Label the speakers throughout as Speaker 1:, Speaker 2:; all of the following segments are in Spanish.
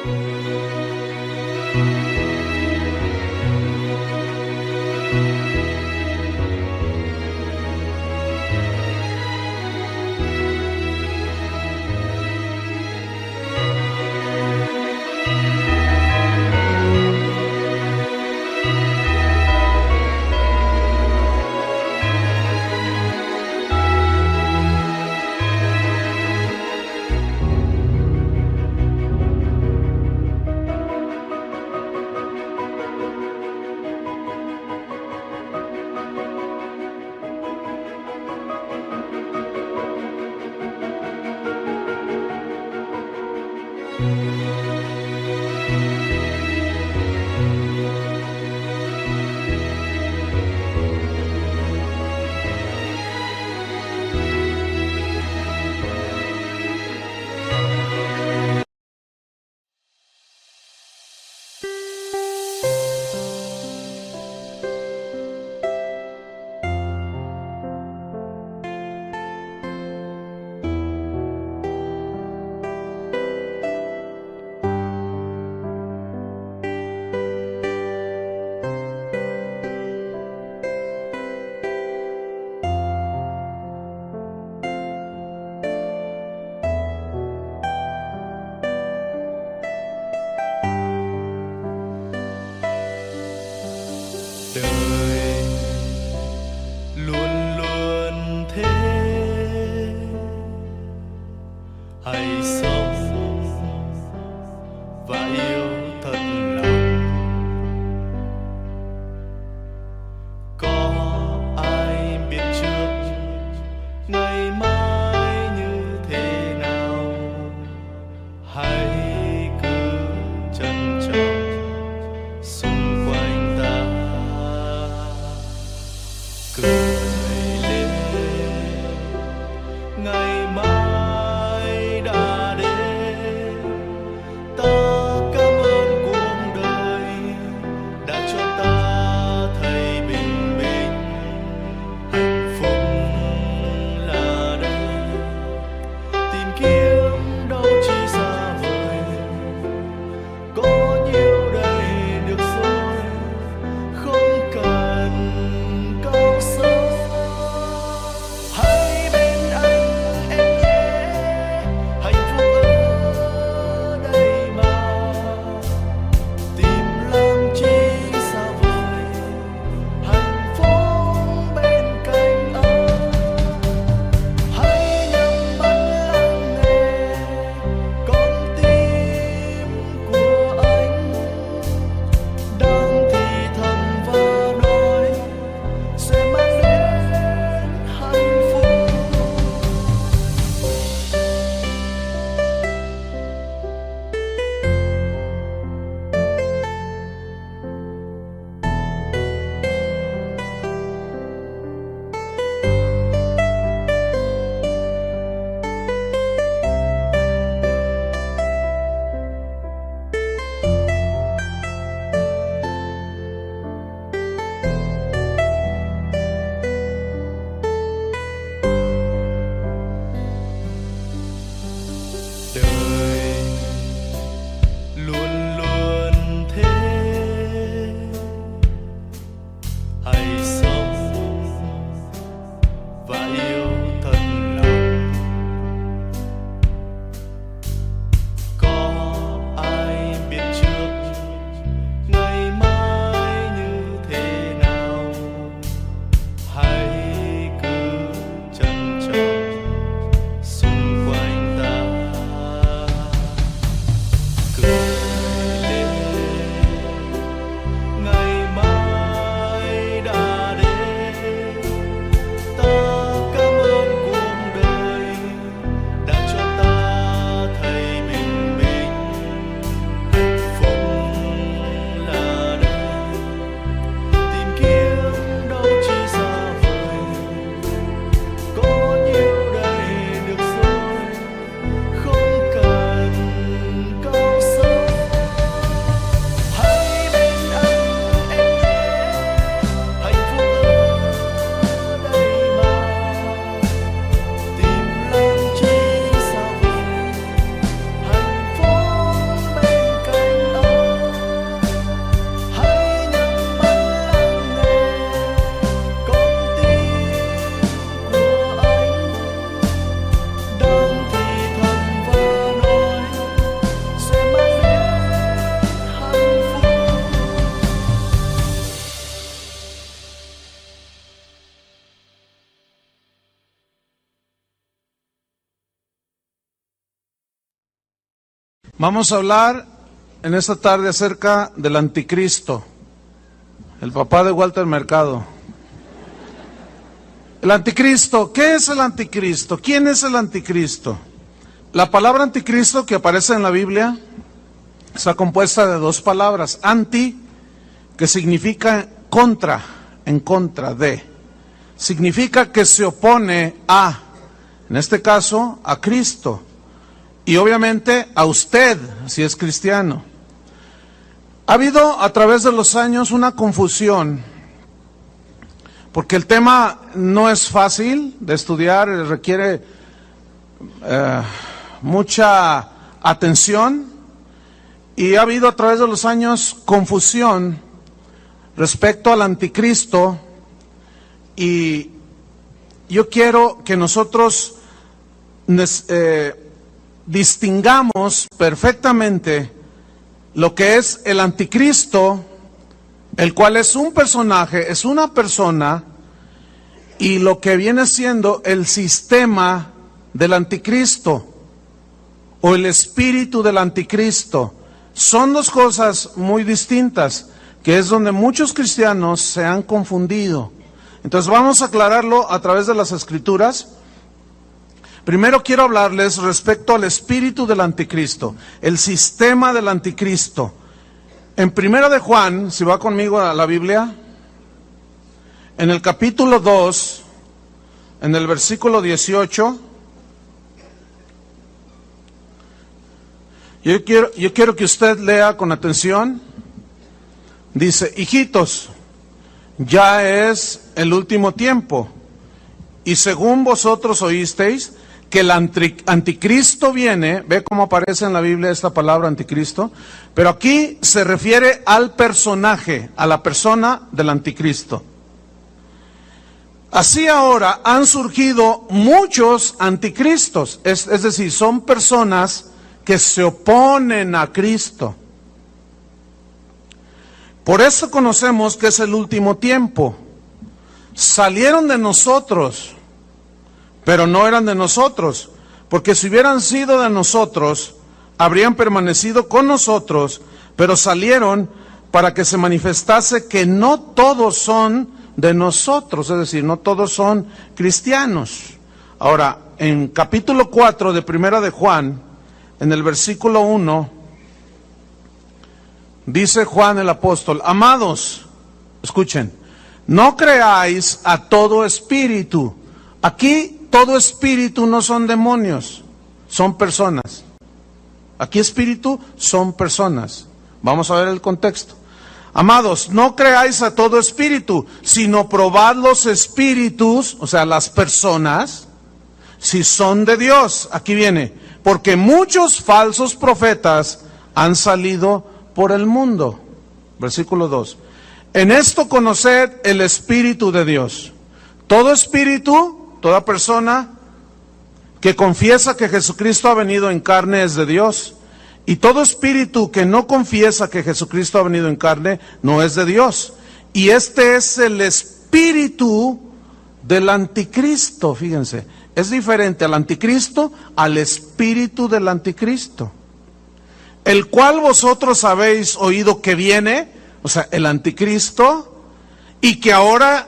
Speaker 1: Đời luôn luôn thế, hãy sống và yêu thật lòng. Có ai biết trước ngày mai như thế nào, hãy cứ trân trọng xung quanh ta. Cười lên, ngày mai đã đến. Ta cảm ơn cuộc đời đã cho ta thấy bình minh. Hạnh phúc là đây, tìm kiếm đâu chỉ xa vời.
Speaker 2: Vamos a hablar en esta tarde acerca del anticristo, el papá de Walter Mercado. El anticristo, ¿qué es el anticristo? ¿Quién es el anticristo? La palabra anticristo que aparece en la Biblia está compuesta de dos palabras. Anti, que significa contra, en contra de. Significa que se opone a, en este caso, a Cristo. Y obviamente a usted, si es cristiano. Ha habido a través de los años una confusión, porque el tema no es fácil de estudiar, requiere mucha atención, y ha habido a través de los años confusión respecto al anticristo, y yo quiero que nosotros distingamos perfectamente lo que es el anticristo, el cual es un personaje, es una persona, y lo que viene siendo el sistema del anticristo o el espíritu del anticristo. Son dos cosas muy distintas, que es donde muchos cristianos se han confundido. Entonces vamos a aclararlo a través de las Escrituras. Primero quiero hablarles respecto al espíritu del anticristo, el sistema del anticristo. En Primera de Juan, si va conmigo a la Biblia, en el capítulo 2, en el versículo 18, yo quiero que usted lea con atención. Dice: hijitos, ya es el último tiempo, y según vosotros oísteis que el anticristo viene. Ve cómo aparece en la Biblia esta palabra anticristo, pero aquí se refiere al personaje, a la persona del anticristo. Así ahora han surgido muchos anticristos, es decir, son personas que se oponen a Cristo. Por eso conocemos que es el último tiempo. Salieron de nosotros, pero no eran de nosotros, porque si hubieran sido de nosotros, habrían permanecido con nosotros, pero salieron para que se manifestase que no todos son de nosotros, es decir, no todos son cristianos. Ahora, en capítulo 4 de Primera de Juan, en el versículo 1, dice Juan el apóstol: amados, escuchen, no creáis a todo espíritu. Aquí todo espíritu no son demonios, son personas. Aquí espíritu son personas. Vamos a ver el contexto. Amados, no creáis a todo espíritu, sino probad los espíritus, o sea, las personas, si son de Dios. Aquí viene: porque muchos falsos profetas han salido por el mundo. Versículo 2. En esto conoced el Espíritu de Dios. Todo espíritu, toda persona que confiesa que Jesucristo ha venido en carne es de Dios. Y todo espíritu que no confiesa que Jesucristo ha venido en carne no es de Dios. Y este es el espíritu del anticristo. Fíjense, es diferente al anticristo al espíritu del anticristo, el cual vosotros habéis oído que viene, o sea, el anticristo, y que ahora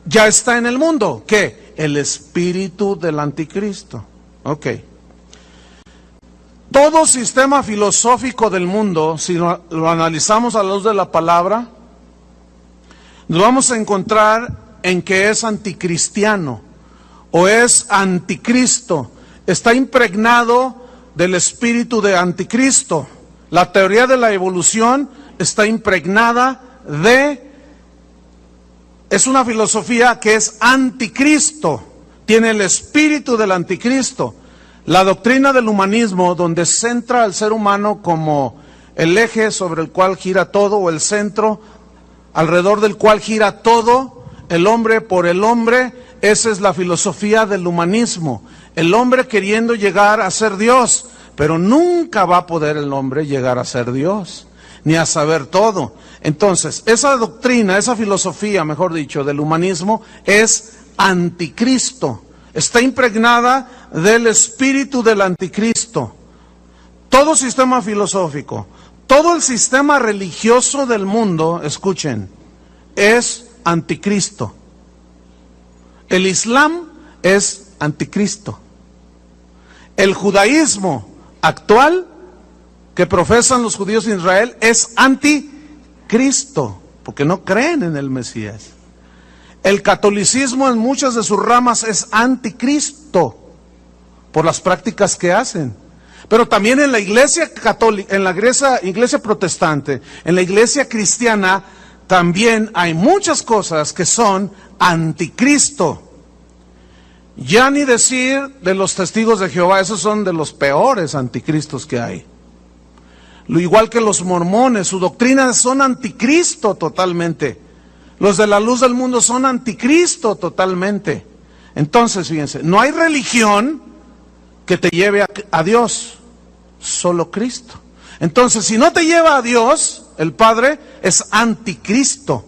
Speaker 2: ya está en el mundo. ¿Qué? El espíritu del anticristo. Ok. Todo sistema filosófico del mundo, si lo analizamos a la luz de la palabra, nos vamos a encontrar en que es anticristiano o es anticristo. Está impregnado del espíritu de anticristo. La teoría de la evolución está impregnada es una filosofía que es anticristo, tiene el espíritu del anticristo. La doctrina del humanismo, donde centra al ser humano como el eje sobre el cual gira todo, o el centro alrededor del cual gira todo, el hombre por el hombre, esa es la filosofía del humanismo. El hombre queriendo llegar a ser Dios, pero nunca va a poder el hombre llegar a ser Dios, ni a saber todo. Entonces, esa doctrina, esa filosofía, mejor dicho, del humanismo, es anticristo. Está impregnada del espíritu del anticristo. todo sistema filosófico, todo el sistema religioso del mundo, escuchen, es anticristo. El Islam es anticristo. El judaísmo actual que profesan los judíos de Israel es anticristo, porque no creen en el Mesías. El catolicismo en muchas de sus ramas es anticristo por las prácticas que hacen. Pero también en la iglesia católica, en la iglesia protestante, en la iglesia cristiana, también hay muchas cosas que son anticristo. Ya ni decir de los testigos de Jehová, esos son de los peores anticristos que hay. Lo igual que los mormones, su doctrina son anticristo totalmente. Los de la luz del mundo son anticristo totalmente. Entonces, fíjense, no hay religión que te lleve a Dios, solo Cristo. Entonces, si no te lleva a Dios, el Padre es anticristo.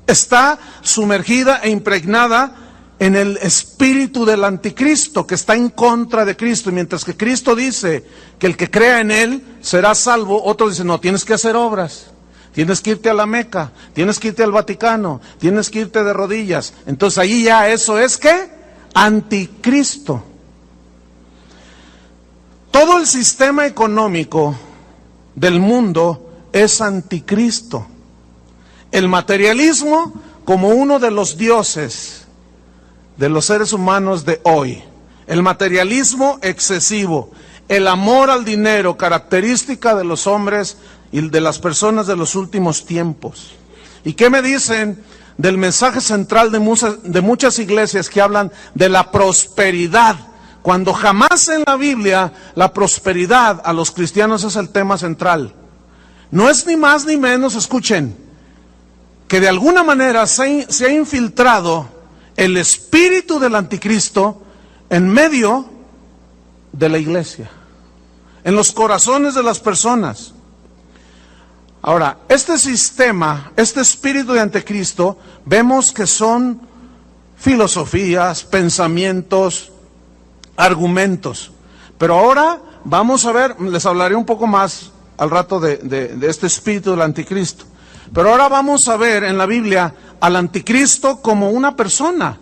Speaker 2: Está sumergida e impregnada en el espíritu del anticristo, que está en contra de Cristo. Y mientras que Cristo dice que el que crea en Él será salvo, otros dicen, no, tienes que hacer obras. Tienes que irte a la Meca, tienes que irte al Vaticano, tienes que irte de rodillas. Entonces ahí ya eso es ¿qué? Anticristo. Todo el sistema económico del mundo es anticristo. El materialismo como uno de los dioses de los seres humanos de hoy. El materialismo excesivo, el amor al dinero, característica de los hombres y de las personas de los últimos tiempos. ¿Y qué me dicen del mensaje central de muchas iglesias que hablan de la prosperidad? Cuando jamás en la Biblia la prosperidad a los cristianos es el tema central. No es ni más ni menos, escuchen, que de alguna manera se ha infiltrado el espíritu del anticristo en medio de la iglesia, en los corazones de las personas. Ahora, este sistema, este espíritu de anticristo, vemos que son filosofías, pensamientos, argumentos. Pero ahora vamos a ver, les hablaré un poco más al rato de este espíritu del anticristo. Pero ahora vamos a ver en la Biblia al anticristo como una persona,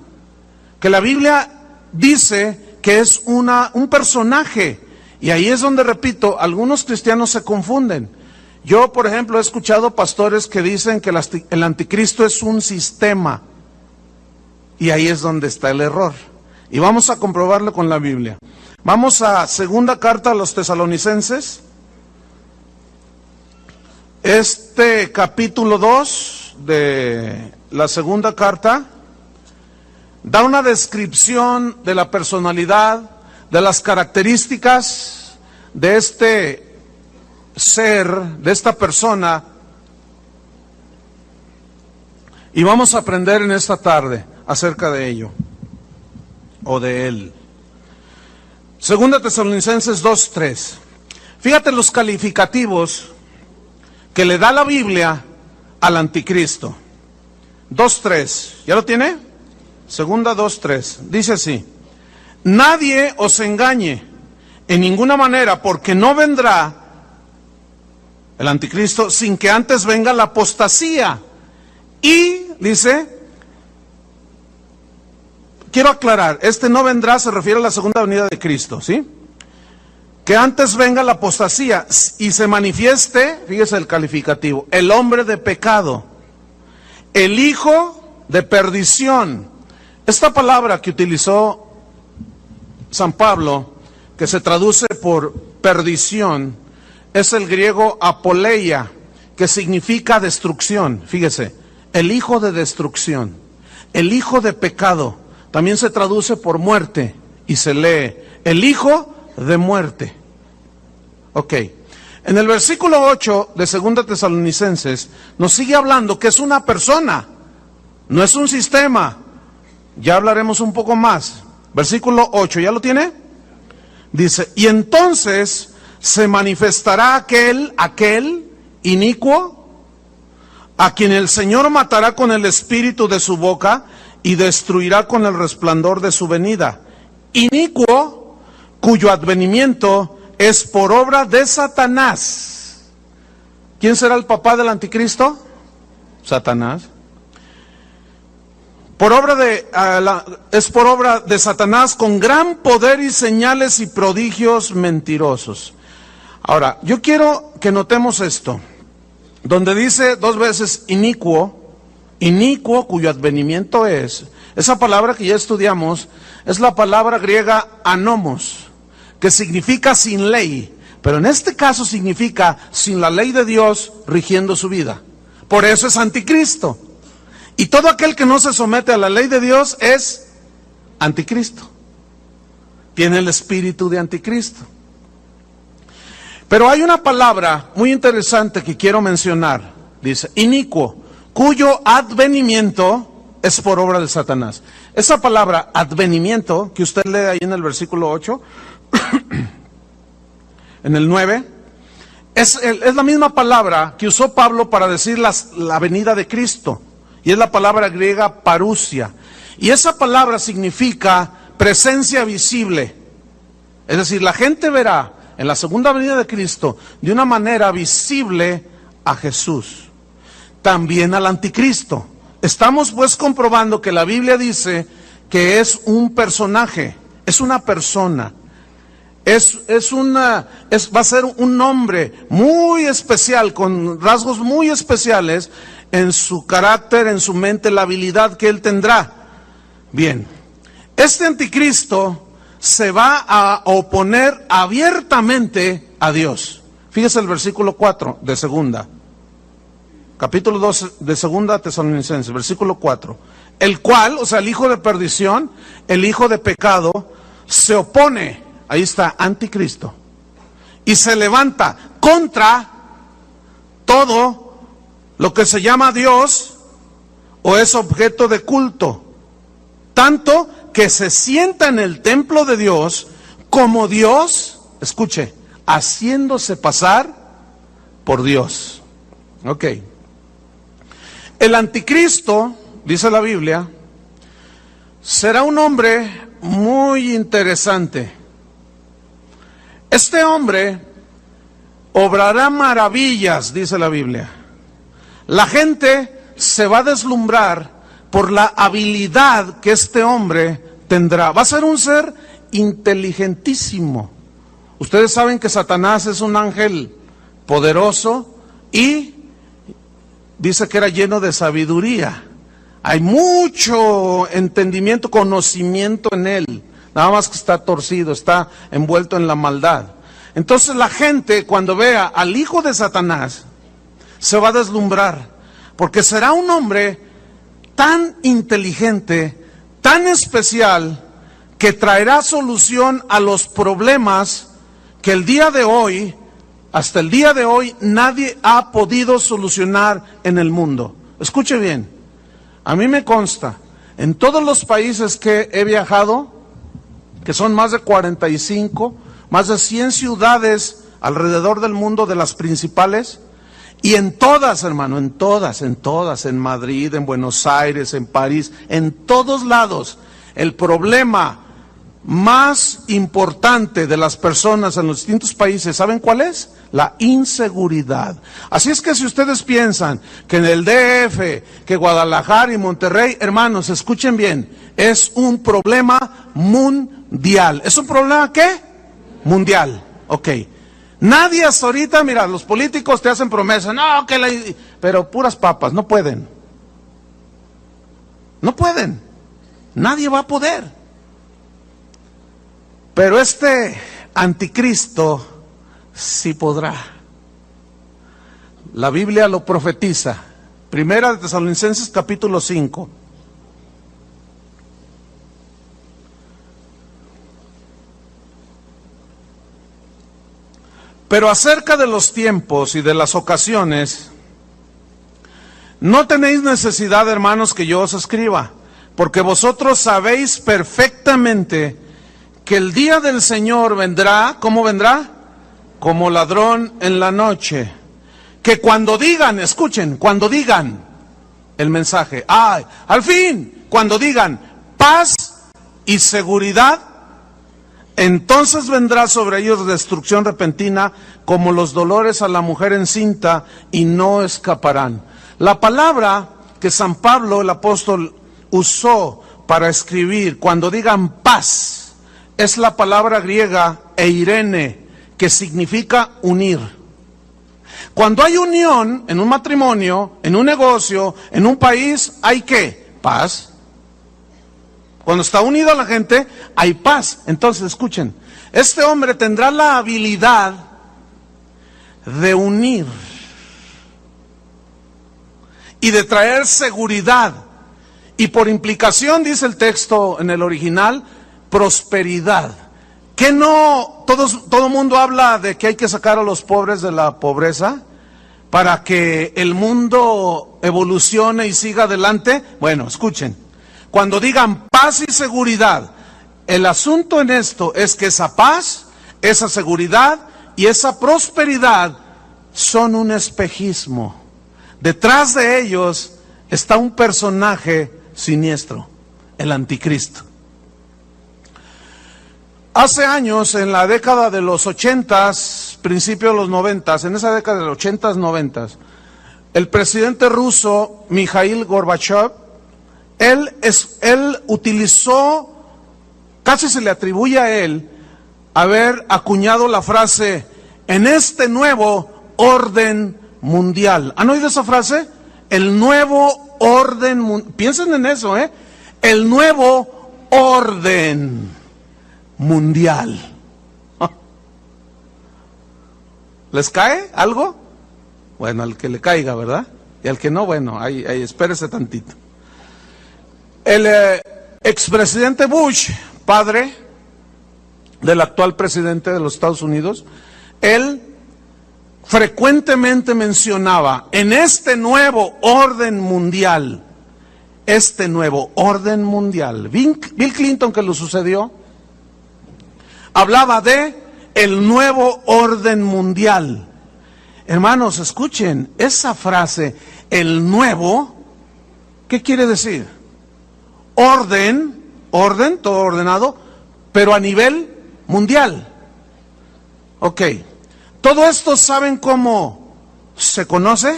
Speaker 2: que la Biblia dice que es un personaje. Y ahí es donde, repito, algunos cristianos se confunden. Yo, por ejemplo, he escuchado pastores que dicen que el anticristo es un sistema. Y ahí es donde está el error. Y vamos a comprobarlo con la Biblia. Vamos a segunda carta a los Tesalonicenses. Este capítulo 2 de la segunda carta da una descripción de la personalidad, de las características de este ser, de esta persona. Y vamos a aprender en esta tarde acerca de ello, o de él. Segunda Tesalonicenses 2:3. Fíjate los calificativos que le da la Biblia al anticristo. 2:3. ¿Ya lo tiene? Segunda 2:3. Dice así: nadie os engañe en ninguna manera, porque no vendrá el anticristo sin que antes venga la apostasía. Y dice, quiero aclarar, este no vendrá se refiere a la segunda venida de Cristo, ¿sí? Que antes venga la apostasía y se manifieste, fíjese el calificativo, el hombre de pecado, el hijo de perdición. Esta palabra que utilizó San Pablo, que se traduce por perdición, es el griego apoleia, que significa destrucción. Fíjese, el hijo de destrucción, el hijo de pecado, también se traduce por muerte y se lee el hijo de muerte. Ok, en el versículo 8 de segunda Tesalonicenses nos sigue hablando que es una persona, no es un sistema. Ya hablaremos un poco más. Versículo 8, ¿ya lo tiene? Dice, y entonces se manifestará aquel inicuo, a quien el Señor matará con el espíritu de su boca y destruirá con el resplandor de su venida. Inicuo, cuyo advenimiento es por obra de Satanás. ¿Quién será el papá del anticristo? Satanás. Es por obra de Satanás con gran poder y señales y prodigios mentirosos. Ahora, yo quiero que notemos esto, donde dice 2 veces inicuo, cuyo advenimiento es, esa palabra que ya estudiamos, es la palabra griega anomos, que significa sin ley, pero en este caso significa sin la ley de Dios rigiendo su vida. Por eso es anticristo. Y todo aquel que no se somete a la ley de Dios es anticristo. Tiene el espíritu de anticristo. Pero hay una palabra muy interesante que quiero mencionar. Dice, inicuo, cuyo advenimiento es por obra de Satanás. Esa palabra advenimiento, que usted lee ahí en el versículo 8, en el 9, es la misma palabra que usó Pablo para decir la venida de Cristo. Y es la palabra griega parousia. Y esa palabra significa presencia visible. Es decir, la gente verá en la segunda venida de Cristo de una manera visible a Jesús. También al anticristo. Estamos pues comprobando que la Biblia dice que es un personaje, es una persona. Va a ser un hombre muy especial, con rasgos muy especiales en su carácter, en su mente, la habilidad que él tendrá. Bien, este anticristo se va a oponer abiertamente a Dios. Fíjese el versículo 4 de segunda, capítulo 2 de segunda Tesalonicenses, versículo 4. El cual, o sea, el hijo de perdición, el hijo de pecado, se opone, ahí está, anticristo, y se levanta contra todo lo que se llama Dios o es objeto de culto, tanto que se sienta en el templo de Dios como Dios, escuche, haciéndose pasar por Dios. Ok. El anticristo, dice la Biblia, será un hombre muy interesante. Este hombre obrará maravillas, dice la Biblia. La gente se va a deslumbrar por la habilidad que este hombre tendrá. Va a ser un ser inteligentísimo. Ustedes saben que Satanás es un ángel poderoso y dice que era lleno de sabiduría. Hay mucho entendimiento, conocimiento en él. Nada más que está torcido, está envuelto en la maldad. Entonces la gente, cuando vea al hijo de Satanás, se va a deslumbrar, porque será un hombre tan inteligente, tan especial, que traerá solución a los problemas que el día de hoy, hasta el día de hoy, nadie ha podido solucionar en el mundo. Escuche bien, a mí me consta, en todos los países que he viajado, que son más de 45, más de 100 ciudades alrededor del mundo, de las principales, y en todas, hermano, en todas, en Madrid, en Buenos Aires, en París, en todos lados, el problema más importante de las personas en los distintos países, ¿saben cuál es? La inseguridad. Así es que si ustedes piensan que en el DF, que Guadalajara y Monterrey, hermanos, escuchen bien, es un problema mundial. ¿Es un problema qué? Mundial, ok. Nadie hasta ahorita, mira, los políticos te hacen promesas, no, pero puras papas, no pueden. No pueden. Nadie va a poder. Pero este anticristo sí podrá. La Biblia lo profetiza. Primera de Tesalonicenses capítulo 5. Pero acerca de los tiempos y de las ocasiones, no tenéis necesidad, hermanos, que yo os escriba, porque vosotros sabéis perfectamente que el día del Señor vendrá, ¿cómo vendrá? Como ladrón en la noche. Que cuando digan, escuchen, cuando digan el mensaje, al fin, cuando digan paz y seguridad, Entonces vendrá sobre ellos destrucción repentina como los dolores a la mujer encinta y no escaparán. La palabra que San Pablo, el apóstol, usó para escribir cuando digan paz es la palabra griega eirene, que significa unir. Cuando hay unión en un matrimonio, en un negocio, en un país, ¿hay qué? Paz. Cuando está unida la gente, hay paz. Entonces, escuchen, este hombre tendrá la habilidad de unir y de traer seguridad. Y por implicación, dice el texto en el original, prosperidad. ¿Que no todo mundo habla de que hay que sacar a los pobres de la pobreza para que el mundo evolucione y siga adelante? Bueno, escuchen, cuando digan paz y seguridad, el asunto en esto es que esa paz, esa seguridad y esa prosperidad son un espejismo. Detrás de ellos está un personaje siniestro, el anticristo. Hace años, en la década de los 80s, principio de los 90s, en esa década de los 80s, 90s, el presidente ruso, Mikhail Gorbachev, él utilizó, casi se le atribuye a él, haber acuñado la frase, en este nuevo orden mundial. ¿Han oído esa frase? El nuevo orden mundial. Piensen en eso, el nuevo orden mundial. ¿Les cae algo? Bueno, al que le caiga, ¿verdad? Y al que no, bueno, ahí espérese tantito. El expresidente Bush, padre del actual presidente de los Estados Unidos, él frecuentemente mencionaba, en este nuevo orden mundial, Bill Clinton, que lo sucedió, hablaba de el nuevo orden mundial. Hermanos, escuchen, esa frase, el nuevo, ¿qué quiere decir? Orden, todo ordenado, pero a nivel mundial. Ok, todo esto, ¿saben cómo se conoce?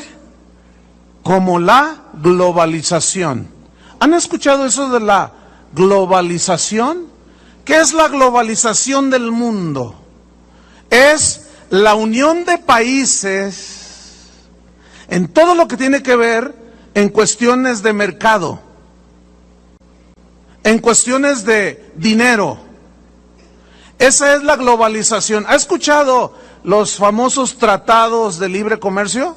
Speaker 2: Como la globalización. ¿Han escuchado eso de la globalización? ¿Qué es la globalización del mundo? Es la unión de países en todo lo que tiene que ver en cuestiones de mercado, en cuestiones de dinero. Esa es la globalización. ¿Ha escuchado los famosos tratados de libre comercio?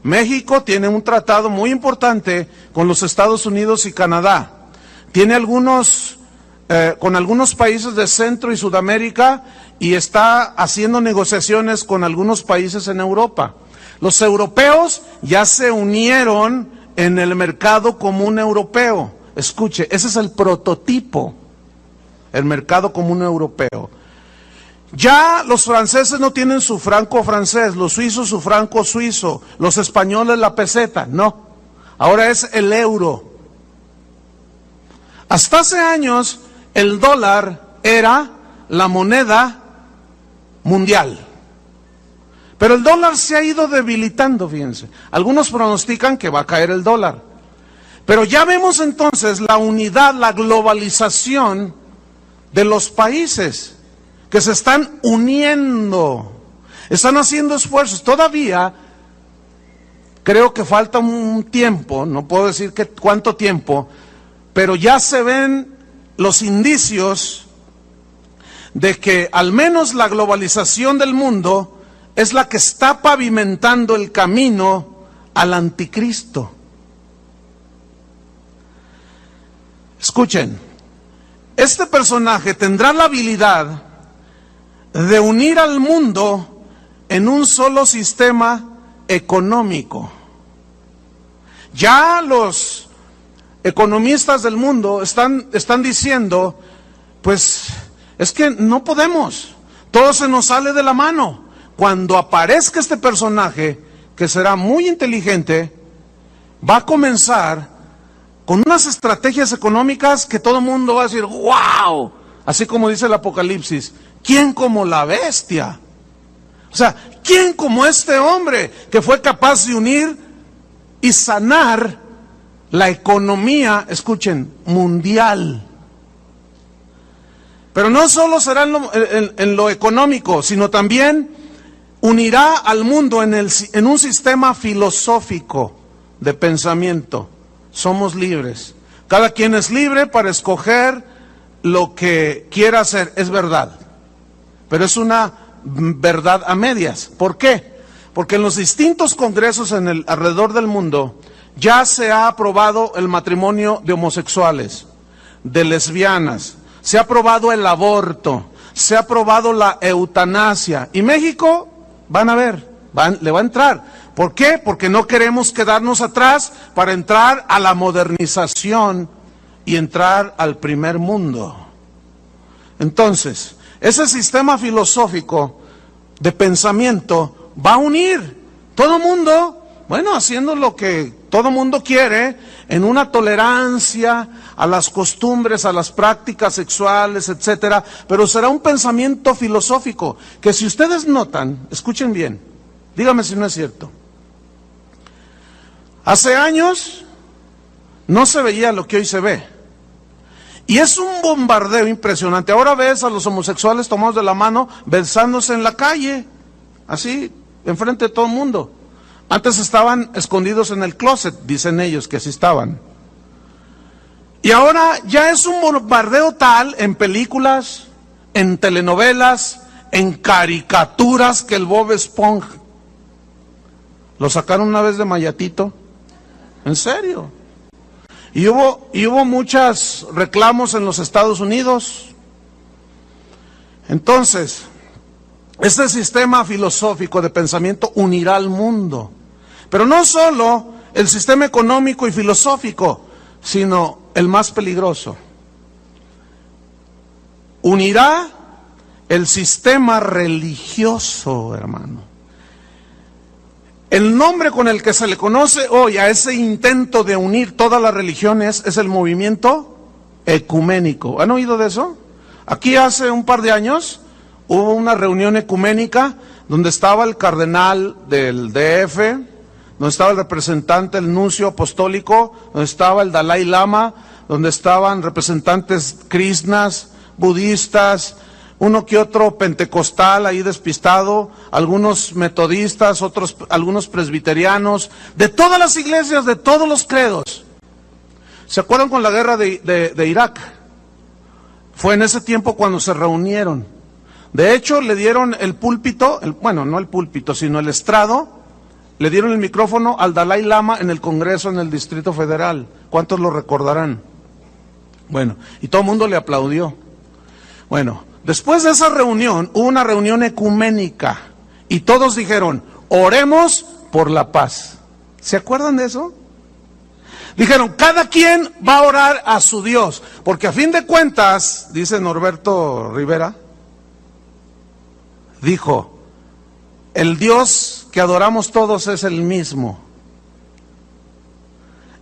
Speaker 2: México tiene un tratado muy importante con los Estados Unidos y Canadá. Tiene con algunos países de Centro y Sudamérica y está haciendo negociaciones con algunos países en Europa. Los europeos ya se unieron en el mercado común europeo. Escuche, ese es el prototipo, el mercado común europeo. Ya los franceses no tienen su franco francés, los suizos su franco suizo, los españoles la peseta, no. Ahora es el euro. Hasta hace años el dólar era la moneda mundial. Pero el dólar se ha ido debilitando, fíjense. Algunos pronostican que va a caer el dólar. Pero ya vemos entonces la unidad, la globalización de los países que se están uniendo, están haciendo esfuerzos. Todavía creo que falta un tiempo, no puedo decir cuánto tiempo, pero ya se ven los indicios de que al menos la globalización del mundo es la que está pavimentando el camino al anticristo. Escuchen, este personaje tendrá la habilidad de unir al mundo en un solo sistema económico. Ya los economistas del mundo están diciendo, pues es que no podemos, todo se nos sale de la mano. Cuando aparezca este personaje, que será muy inteligente, va a comenzar con unas estrategias económicas que todo el mundo va a decir, ¡wow! así como dice el Apocalipsis, ¿quién como la bestia? O sea, ¿quién como este hombre que fue capaz de unir y sanar la economía, escuchen, mundial? Pero no solo será en lo económico, sino también unirá al mundo en un sistema filosófico de pensamiento. Somos libres. Cada quien es libre para escoger lo que quiera hacer. Es verdad. Pero es una verdad a medias. ¿Por qué? Porque en los distintos congresos alrededor del mundo ya se ha aprobado el matrimonio de homosexuales, de lesbianas, se ha aprobado el aborto, se ha aprobado la eutanasia. Y México, van a ver, le va a entrar. ¿Por qué? Porque no queremos quedarnos atrás para entrar a la modernización y entrar al primer mundo. Entonces, ese sistema filosófico de pensamiento va a unir todo mundo, bueno, haciendo lo que todo mundo quiere, en una tolerancia a las costumbres, a las prácticas sexuales, etcétera, pero será un pensamiento filosófico que, si ustedes notan, escuchen bien, díganme si no es cierto. Hace años no se veía lo que hoy se ve. Y es un bombardeo impresionante. Ahora ves a los homosexuales tomados de la mano, besándose en la calle, así, enfrente de todo el mundo. Antes estaban escondidos en el closet, dicen ellos que así estaban. Y ahora ya es un bombardeo tal en películas, en telenovelas, en caricaturas, que el Bob Esponja lo sacaron una vez de Mayatito. ¿En serio? Y hubo muchos reclamos en los Estados Unidos. Entonces, este sistema filosófico de pensamiento unirá al mundo. Pero no solo el sistema económico y filosófico, sino el más peligroso. Unirá el sistema religioso, hermano. El nombre con el que se le conoce hoy a ese intento de unir todas las religiones es el movimiento ecuménico. ¿Han oído de eso? Aquí hace un par de años hubo una reunión ecuménica donde estaba el cardenal del DF, donde estaba el representante, el nuncio apostólico, donde estaba el Dalai Lama, donde estaban representantes krishnas, budistas, uno que otro pentecostal ahí despistado, algunos metodistas, algunos presbiterianos, de todas las iglesias, de todos los credos. ¿Se acuerdan con la guerra de Irak? Fue en ese tiempo cuando se reunieron. De hecho, le dieron el púlpito, bueno, no el púlpito, sino el estrado, le dieron el micrófono al Dalai Lama en el Congreso en el Distrito Federal. ¿Cuántos lo recordarán? Bueno, y todo el mundo le aplaudió. Bueno, después de esa reunión, hubo una reunión ecuménica y todos dijeron, oremos por la paz. ¿Se acuerdan de eso? Dijeron, cada quien va a orar a su Dios, porque a fin de cuentas, dice Norberto Rivera, dijo, el Dios que adoramos todos es el mismo.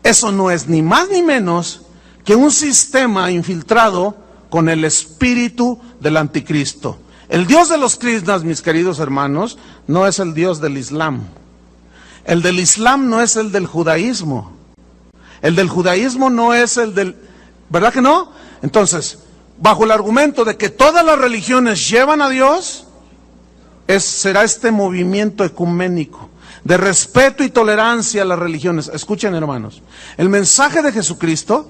Speaker 2: Eso no es ni más ni menos que un sistema infiltrado con el espíritu del anticristo. El Dios de los krishnas, mis queridos hermanos, no es el Dios del Islam. El del Islam no es el del judaísmo. El del judaísmo no es el del... ¿Verdad que no? Entonces, bajo el argumento de que todas las religiones llevan a Dios, será este movimiento ecuménico de respeto y tolerancia a las religiones. Escuchen, hermanos, el mensaje de Jesucristo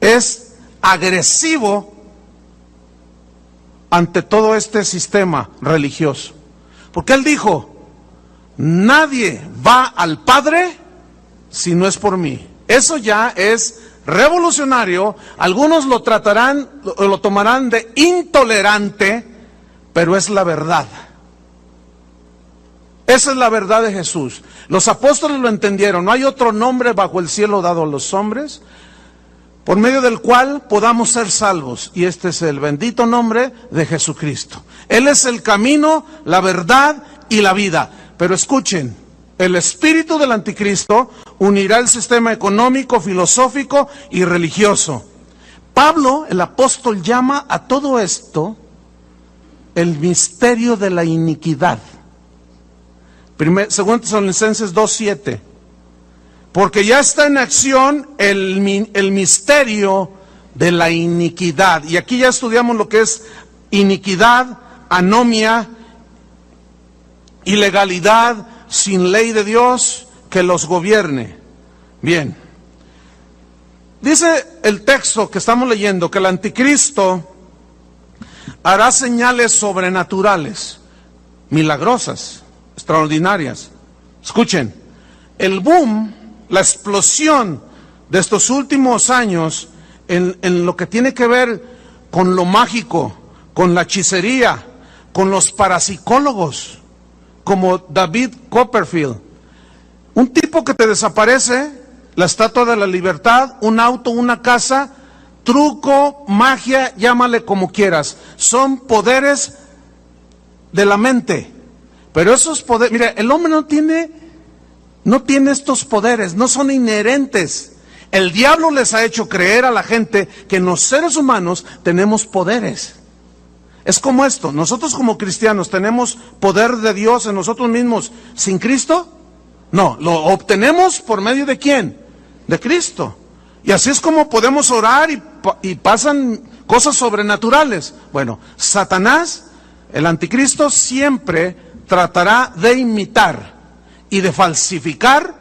Speaker 2: es agresivo ante todo este sistema religioso, porque Él dijo, nadie va al Padre si no es por mí. Eso ya es revolucionario. Algunos lo tratarán, lo tomarán de intolerante, pero es la verdad. Esa es la verdad de Jesús. Los apóstoles lo entendieron. No hay otro nombre bajo el cielo dado a los hombres por medio del cual podamos ser salvos. Y este es el bendito nombre de Jesucristo. Él es el camino, la verdad y la vida. Pero escuchen, el espíritu del anticristo unirá el sistema económico, filosófico y religioso. Pablo, el apóstol, llama a todo esto el misterio de la iniquidad. Segundo Tesalonicenses 2:7. Porque ya está en acción el misterio de la iniquidad. Y aquí ya estudiamos lo que es iniquidad, anomia, ilegalidad, sin ley de Dios que los gobierne. Bien. Dice el texto que estamos leyendo que el anticristo hará señales sobrenaturales, milagrosas, extraordinarias. Escuchen, el boom, la explosión de estos últimos años en lo que tiene que ver con lo mágico, con la hechicería, con los parapsicólogos, como David Copperfield, un tipo que te desaparece, la Estatua de la Libertad, un auto, una casa, truco, magia, llámale como quieras, son poderes de la mente. Pero esos poderes, mira, el hombre no tiene estos poderes, no son inherentes. El diablo les ha hecho creer a la gente que los seres humanos tenemos poderes. Es como esto, nosotros como cristianos tenemos poder de Dios en nosotros mismos sin Cristo. No, lo obtenemos por medio de ¿quién? De Cristo. Y así es como podemos orar y pasan cosas sobrenaturales. Bueno, Satanás, el anticristo, siempre tratará de imitar y de falsificar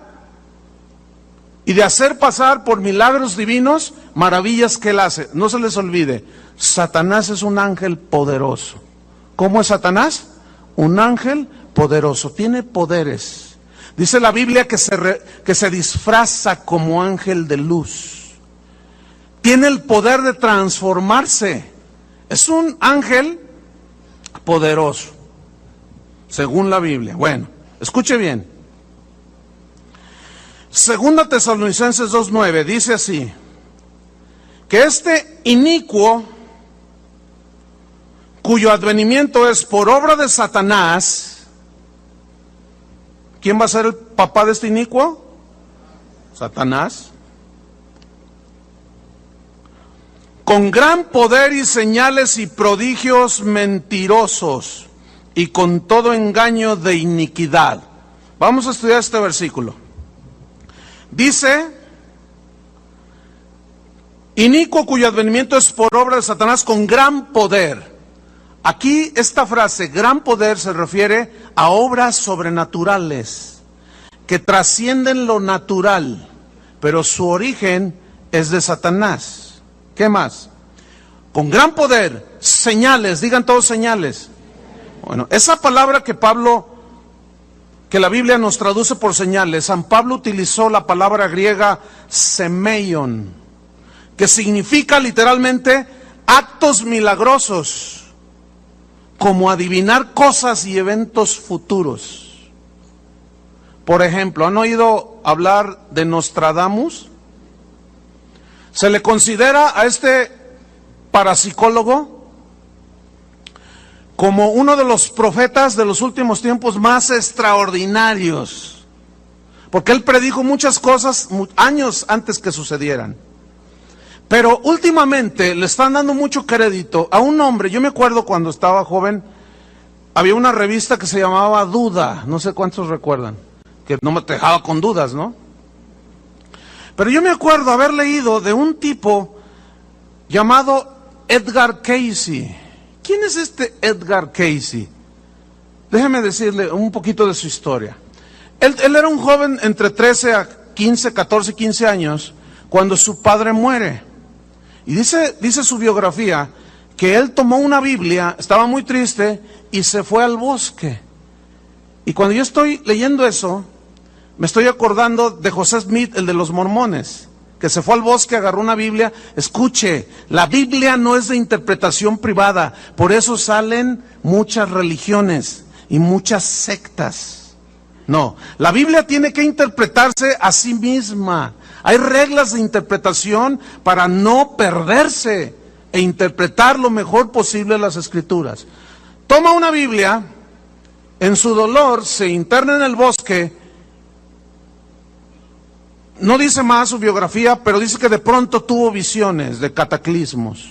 Speaker 2: y de hacer pasar por milagros divinos maravillas que él hace. No se les olvide, Satanás es un ángel poderoso. ¿Cómo es Satanás? Un ángel poderoso, tiene poderes. Dice la Biblia que se disfraza como ángel de luz. Tiene el poder de transformarse. Es un ángel poderoso, según la Biblia. Bueno, escuche bien. Segunda Tesalonicenses 2:9 dice así, que este inicuo, cuyo advenimiento es por obra de Satanás. ¿Quién va a ser el papá de este inicuo? Satanás. Con gran poder y señales y prodigios mentirosos y con todo engaño de iniquidad. Vamos a estudiar este versículo. Dice, inicuo cuyo advenimiento es por obra de Satanás con gran poder. Aquí esta frase, gran poder, se refiere a obras sobrenaturales que trascienden lo natural, pero su origen es de Satanás. ¿Qué más? Con gran poder, señales, digan todos señales. Bueno, esa palabra que la Biblia nos traduce por señales, San Pablo utilizó la palabra griega semeion, que significa literalmente actos milagrosos, como adivinar cosas y eventos futuros. Por ejemplo, ¿han oído hablar de Nostradamus? Se le considera a este parapsicólogo como uno de los profetas de los últimos tiempos más extraordinarios, porque él predijo muchas cosas años antes que sucedieran. Pero últimamente le están dando mucho crédito a un hombre. Yo me acuerdo cuando estaba joven, había una revista que se llamaba Duda, no sé cuántos recuerdan, que no me dejaba con dudas, ¿no? Pero yo me acuerdo haber leído de un tipo llamado Edgar Cayce. ¿Quién es este Edgar Cayce? Déjeme decirle un poquito de su historia. Él era un joven entre 13 a 15, 14, 15 años, cuando su padre muere. Y dice su biografía que él tomó una Biblia, estaba muy triste y se fue al bosque. Y cuando yo estoy leyendo eso, me estoy acordando de José Smith, el de los mormones, que se fue al bosque, agarró una Biblia. Escuche, la Biblia no es de interpretación privada, por eso salen muchas religiones y muchas sectas. No, la Biblia tiene que interpretarse a sí misma. Hay reglas de interpretación para no perderse e interpretar lo mejor posible las Escrituras. Toma una Biblia, en su dolor se interna en el bosque, no dice más su biografía, pero dice que de pronto tuvo visiones de cataclismos.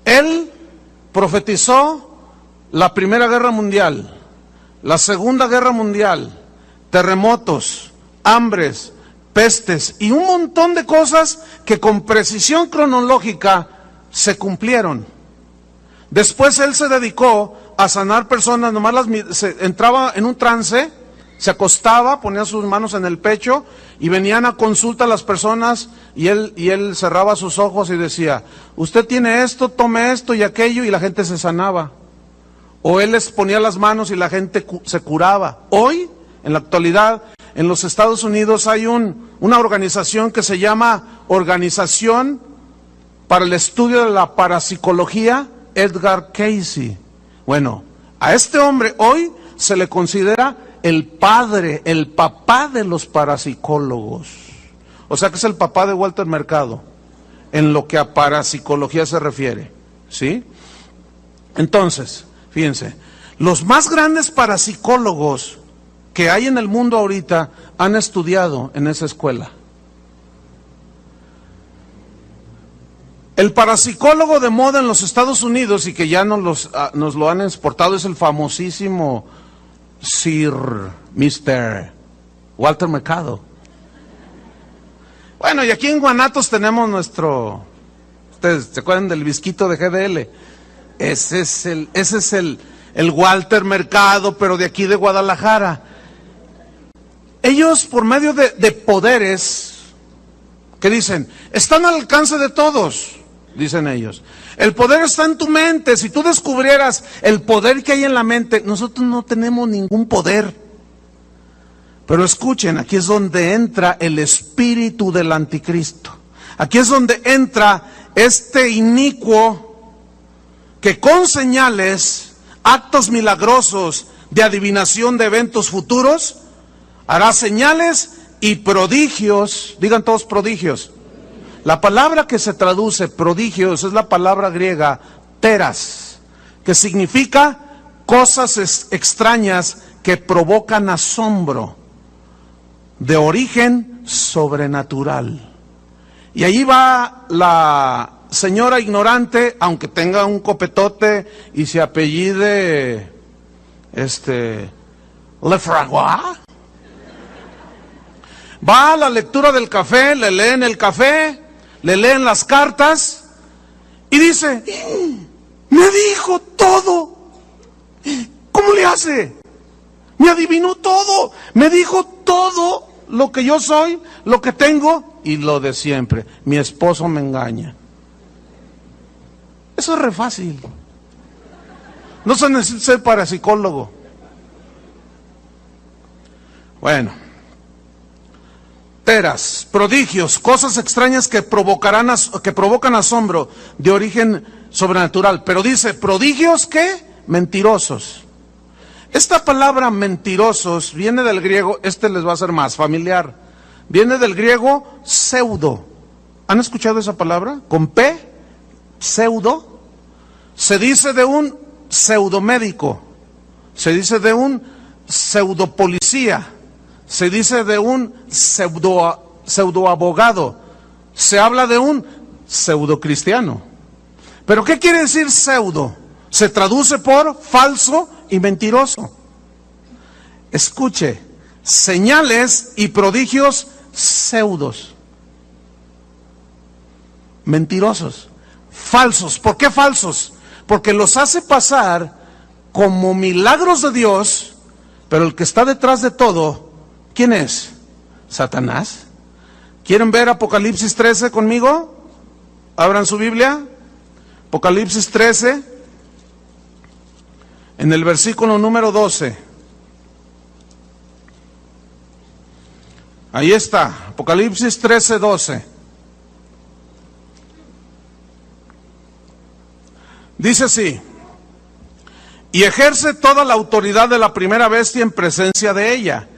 Speaker 2: Él profetizó la Primera Guerra Mundial, la Segunda Guerra Mundial, terremotos, hambres, pestes y un montón de cosas que con precisión cronológica se cumplieron. Después él se dedicó a sanar personas, entraba en un trance, se acostaba, ponía sus manos en el pecho y venían a consulta a las personas y él cerraba sus ojos y decía, usted tiene esto, tome esto y aquello, y la gente se sanaba. O él les ponía las manos y la gente se curaba. Hoy, en la actualidad, en los Estados Unidos hay una organización que se llama Organización para el Estudio de la Parapsicología, Edgar Cayce. Bueno, a este hombre hoy se le considera el padre, el papá de los parapsicólogos. O sea que es el papá de Walter Mercado, en lo que a parapsicología se refiere, ¿sí? Entonces, fíjense, los más grandes parapsicólogos que hay en el mundo ahorita han estudiado en esa escuela. El parapsicólogo de moda en los Estados Unidos y que ya nos lo han exportado es el famosísimo Mr. Walter Mercado. Bueno, y aquí en Guanatos tenemos ustedes se acuerdan del Visquito de GDL. Ese es el Walter Mercado, pero de aquí de Guadalajara. Ellos por medio de poderes que dicen, están al alcance de todos, dicen ellos. El poder está en tu mente. Si tú descubrieras el poder que hay en la mente, nosotros no tenemos ningún poder. Pero escuchen, aquí es donde entra el espíritu del anticristo. Aquí es donde entra este inicuo que con señales, actos milagrosos de adivinación de eventos futuros, hará señales y prodigios. Digan todos prodigios. La palabra que se traduce prodigios es la palabra griega teras, que significa cosas extrañas que provocan asombro, de origen sobrenatural. Y allí va la señora ignorante, aunque tenga un copetote y se apellide Lefragua. Va a la lectura del café, le leen el café, le leen las cartas y dice, me dijo todo. ¿Cómo le hace? Me adivinó todo, me dijo todo lo que yo soy, lo que tengo y lo de siempre. Mi esposo me engaña. Eso es re fácil. No se necesita ser parapsicólogo. Bueno. Teras, prodigios, cosas extrañas que provocan asombro de origen sobrenatural. Pero dice, ¿prodigios qué? Mentirosos. Esta palabra mentirosos viene del griego, les va a ser más familiar, viene del griego pseudo. ¿Han escuchado esa palabra? Con P, pseudo. Se dice de un pseudomédico, se dice de un pseudopolicía, se dice de un pseudoabogado, se habla de un pseudocristiano. ¿Pero qué quiere decir pseudo? Se traduce por falso y mentiroso. Escuche, señales y prodigios pseudos, mentirosos, falsos. ¿Por qué falsos? Porque los hace pasar como milagros de Dios, pero el que está detrás de todo, ¿quién es? Satanás. ¿Quieren ver Apocalipsis 13 conmigo? Abran su Biblia. Apocalipsis 13. En el versículo número 12. Ahí está, Apocalipsis 13, 12. Dice así: y ejerce toda la autoridad de la primera bestia en presencia de ella,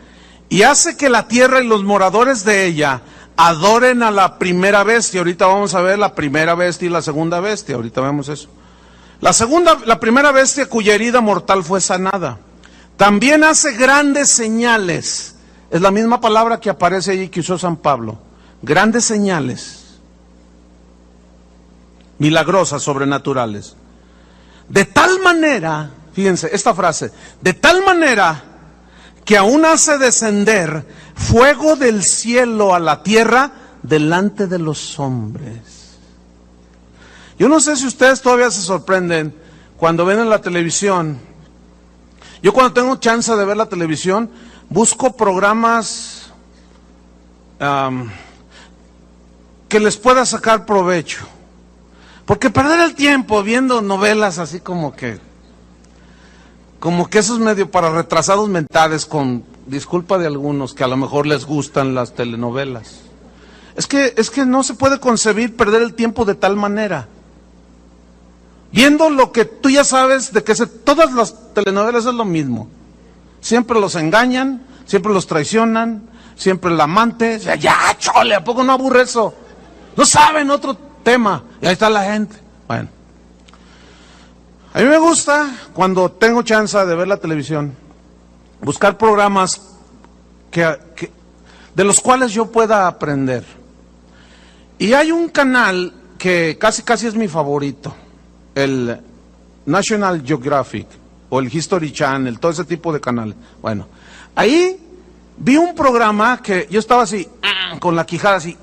Speaker 2: y hace que la tierra y los moradores de ella adoren a la primera bestia. Ahorita vamos a ver la primera bestia y la segunda bestia, ahorita vemos eso. La primera bestia cuya herida mortal fue sanada. También hace grandes señales. Es la misma palabra que aparece allí que usó San Pablo. Grandes señales, milagrosas, sobrenaturales. De tal manera, fíjense esta frase, de tal manera que aún hace descender fuego del cielo a la tierra delante de los hombres. Yo no sé si ustedes todavía se sorprenden cuando ven en la televisión. Yo cuando tengo chance de ver la televisión, busco programas que les pueda sacar provecho. Porque perder el tiempo viendo novelas así como que esos medio para retrasados mentales, con disculpa de algunos que a lo mejor les gustan las telenovelas. Es que no se puede concebir perder el tiempo de tal manera. Viendo lo que tú ya sabes de que todas las telenovelas es lo mismo. Siempre los engañan, siempre los traicionan, siempre el amante. O sea, ya, chole, ¿a poco no aburre eso? No saben otro tema. Y ahí está la gente. Bueno. A mí me gusta, cuando tengo chance de ver la televisión, buscar programas de los cuales yo pueda aprender. Y hay un canal que casi es mi favorito, el National Geographic o el History Channel, todo ese tipo de canales. Bueno, ahí vi un programa que yo estaba así, con la quijada así,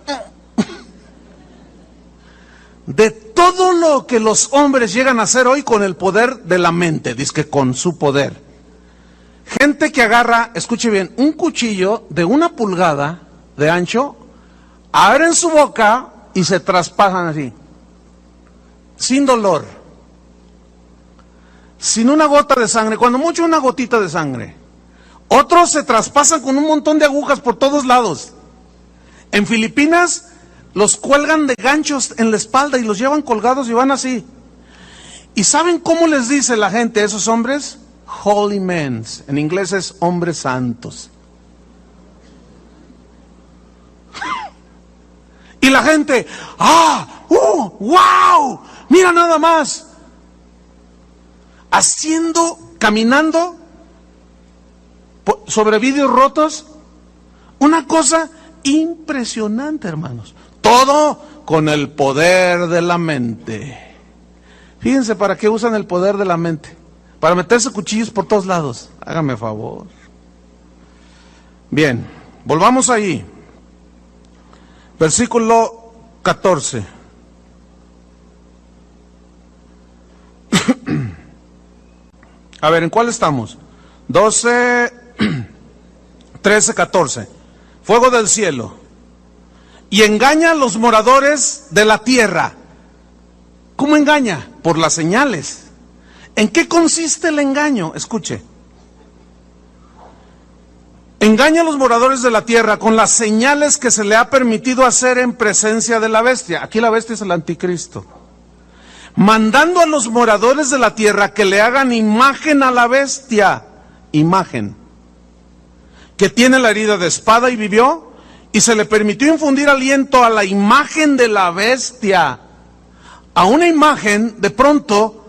Speaker 2: de todo lo que los hombres llegan a hacer hoy con el poder de la mente, dizque con su poder. Gente que agarra, escuche bien, un cuchillo de 1 pulgada de ancho, abren su boca y se traspasan así, sin dolor, sin una gota de sangre, cuando mucho una gotita de sangre. Otros se traspasan con un montón de agujas por todos lados. En Filipinas los cuelgan de ganchos en la espalda y los llevan colgados y van así. ¿Y saben cómo les dice la gente a esos hombres? Holy men. En inglés es hombres santos. Y la gente, wow, mira nada más. Caminando sobre vidrios rotos, una cosa impresionante, hermanos. Todo con el poder de la mente. Fíjense para qué usan el poder de la mente. Para meterse cuchillos por todos lados. Hágame favor. Bien, volvamos ahí. Versículo 14. A ver, ¿en cuál estamos? 12, 13, 14. Fuego del cielo. Y engaña a los moradores de la tierra. ¿Cómo engaña? Por las señales. ¿En qué consiste el engaño? Escuche. Engaña a los moradores de la tierra con las señales que se le ha permitido hacer en presencia de la bestia. Aquí la bestia es el anticristo. Mandando a los moradores de la tierra que le hagan imagen a la bestia. Imagen. Que tiene la herida de espada y vivió. Y se le permitió infundir aliento a la imagen de la bestia. A una imagen, de pronto,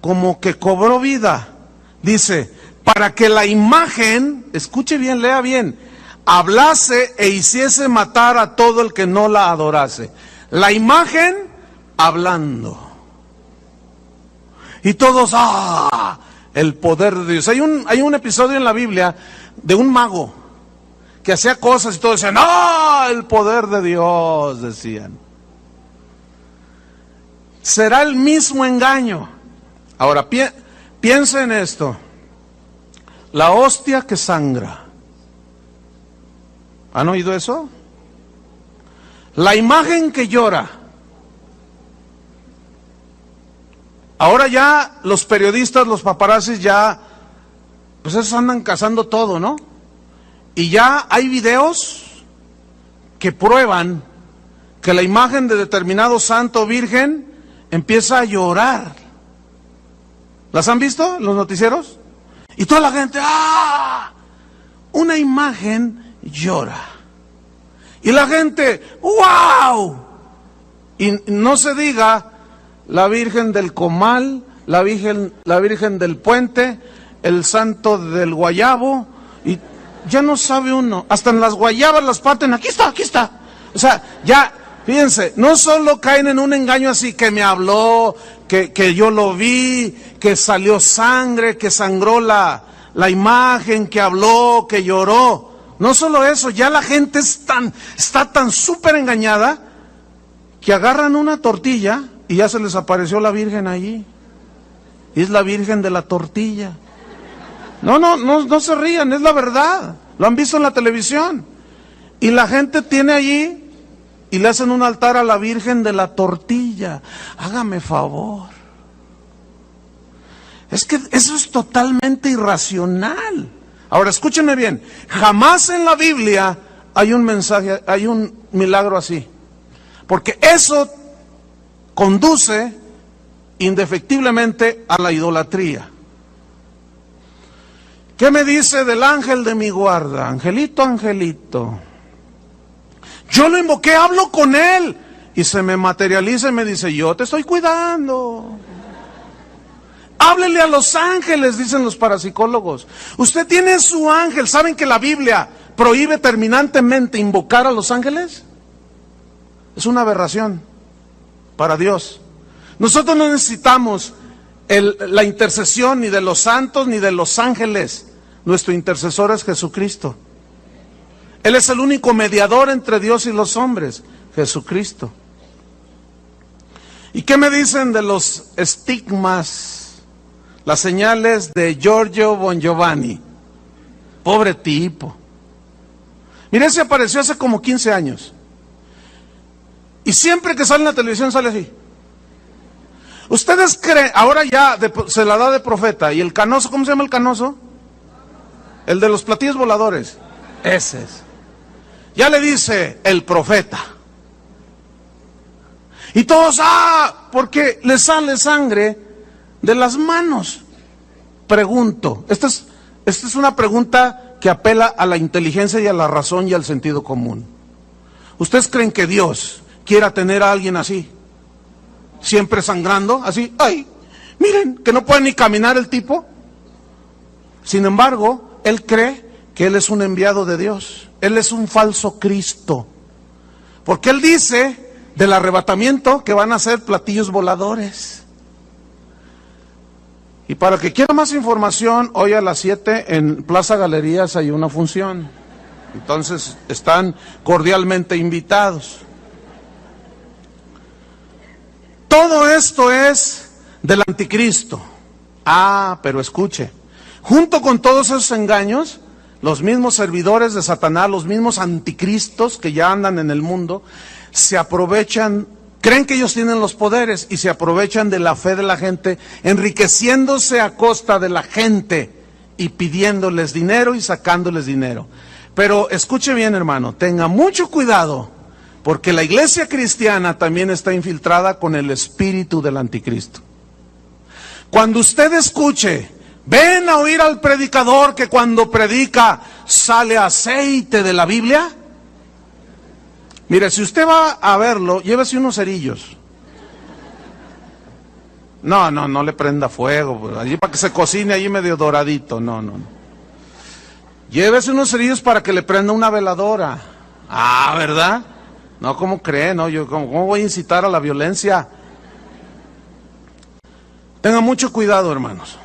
Speaker 2: como que cobró vida. Dice, para que la imagen, escuche bien, lea bien, hablase e hiciese matar a todo el que no la adorase. La imagen, hablando. Y todos, el poder de Dios. Hay un episodio en la Biblia de un mago que hacía cosas y todos decían, el poder de Dios, decían. Será el mismo engaño. Ahora, piensa en esto. La hostia que sangra. ¿Han oído eso? La imagen que llora. Ahora ya los periodistas, los paparazzis ya, pues esos andan cazando todo, ¿no? Y ya hay videos que prueban que la imagen de determinado santo virgen empieza a llorar. ¿Las han visto en los noticieros? Y toda la gente, una imagen llora. Y la gente, ¡wow! Y no se diga la Virgen del Comal, la Virgen del Puente, el Santo del Guayabo, y ya no sabe uno. Hasta en las guayabas las parten. Aquí está, aquí está. O sea, ya, fíjense, no solo caen en un engaño así, que me habló, que yo lo vi, que salió sangre, que sangró la imagen, que habló, que lloró. No solo eso, ya la gente está tan súper engañada que agarran una tortilla y ya se les apareció la Virgen allí. Y es la Virgen de la tortilla. No se rían, es la verdad. Lo han visto en la televisión. Y la gente tiene allí y le hacen un altar a la Virgen de la tortilla. Hágame favor. Es que eso es totalmente irracional. Ahora escúchenme bien. Jamás en la Biblia hay un mensaje, hay un milagro así. Porque eso conduce indefectiblemente a la idolatría. ¿Qué me dice del ángel de mi guarda? Angelito, angelito. Yo lo invoqué, hablo con él. Y se me materializa y me dice, yo te estoy cuidando. Háblele a los ángeles, dicen los parapsicólogos. Usted tiene su ángel. ¿Saben que la Biblia prohíbe terminantemente invocar a los ángeles? Es una aberración para Dios. Nosotros no necesitamos la intercesión ni de los santos ni de los ángeles. Nuestro intercesor es Jesucristo. Él es el único mediador entre Dios y los hombres, Jesucristo. ¿Y qué me dicen de los estigmas, las señales de Giorgio Bon Giovanni? Pobre tipo. Mire, se apareció hace como 15 años. Y siempre que sale en la televisión sale así. ¿Ustedes creen? Ahora ya se la da de profeta. ¿Y el canoso? ¿Cómo se llama el canoso? El de los platillos voladores. Ese es. Ya le dice el profeta. Y todos, porque le sale sangre de las manos. Pregunto, esta es una pregunta que apela a la inteligencia y a la razón y al sentido común. ¿Ustedes creen que Dios quiera tener a alguien así? Siempre sangrando, así, ay, miren, que no puede ni caminar el tipo. Sin embargo, él cree que él es un enviado de Dios. Él es un falso Cristo. Porque él dice del arrebatamiento que van a ser platillos voladores. Y para el que quiera más información, hoy a las 7 en Plaza Galerías hay una función. Entonces están cordialmente invitados. Todo esto es del anticristo. Pero escuche, junto con todos esos engaños, los mismos servidores de Satanás, los mismos anticristos que ya andan en el mundo, se aprovechan, creen que ellos tienen los poderes y se aprovechan de la fe de la gente, enriqueciéndose a costa de la gente y pidiéndoles dinero y sacándoles dinero. Pero escuche bien, hermano, tenga mucho cuidado, porque la iglesia cristiana también está infiltrada con el espíritu del anticristo. Cuando usted escuche, ven a oír al predicador que cuando predica sale aceite de la Biblia. Mire, si usted va a verlo, llévese unos cerillos. No le prenda fuego, allí para que se cocine allí medio doradito, no. Llévese unos cerillos para que le prenda una veladora. ¿Verdad? No, ¿cómo cree? No, yo ¿cómo voy a incitar a la violencia? Tengan mucho cuidado, hermanos.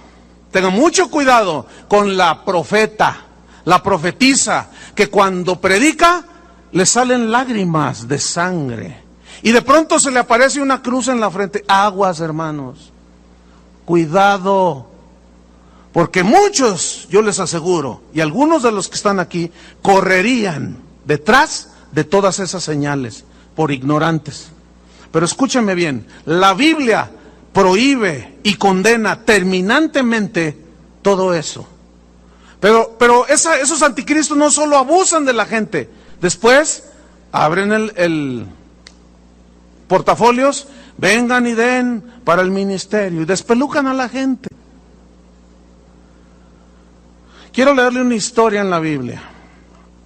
Speaker 2: Tengan mucho cuidado con la profeta, la profetisa, que cuando predica le salen lágrimas de sangre. Y de pronto se le aparece una cruz en la frente. Aguas, hermanos. Cuidado. Porque muchos, yo les aseguro, y algunos de los que están aquí, correrían detrás de todas esas señales por ignorantes. Pero escúchenme bien, la Biblia prohíbe y condena terminantemente todo eso. Pero esos anticristos no solo abusan de la gente, después abren el portafolios, vengan y den para el ministerio y despelucan a la gente. Quiero leerle una historia en la Biblia.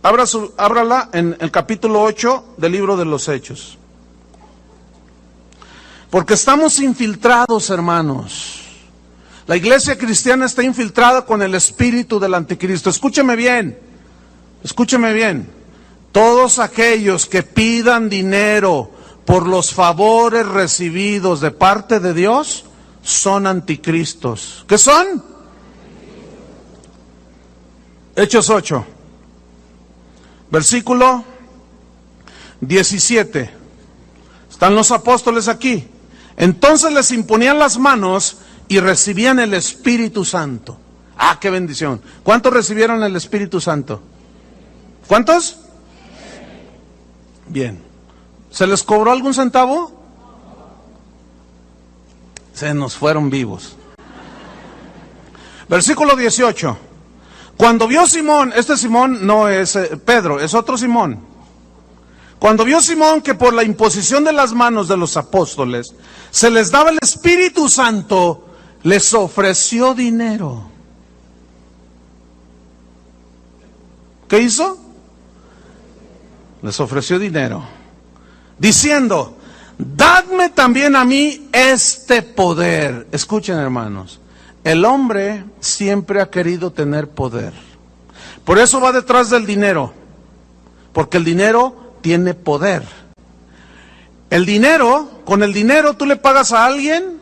Speaker 2: Ábrala en el capítulo 8 del libro de los Hechos. Porque estamos infiltrados, hermanos. La iglesia cristiana está infiltrada con el espíritu del anticristo. Escúcheme bien. escúcheme bien, todos aquellos que pidan dinero por los favores recibidos de parte de Dios son anticristos. ¿Qué son? Hechos 8, versículo 17. Están los apóstoles aquí. Entonces les imponían las manos y recibían el Espíritu Santo. ¡Ah, qué bendición! ¿Cuántos recibieron el Espíritu Santo? ¿Cuántos? Bien. ¿Se les cobró algún centavo? Se nos fueron vivos. Versículo 18. Cuando vio Simón, este Simón no es Pedro, es otro Simón. Cuando vio Simón que por la imposición de las manos de los apóstoles se les daba el Espíritu Santo, les ofreció dinero. ¿Qué hizo? Les ofreció dinero, diciendo, dadme también a mí este poder. Escuchen, hermanos, el hombre siempre ha querido tener poder. Por eso va detrás del dinero, porque el dinero tiene poder. El dinero, con el dinero tú le pagas a alguien,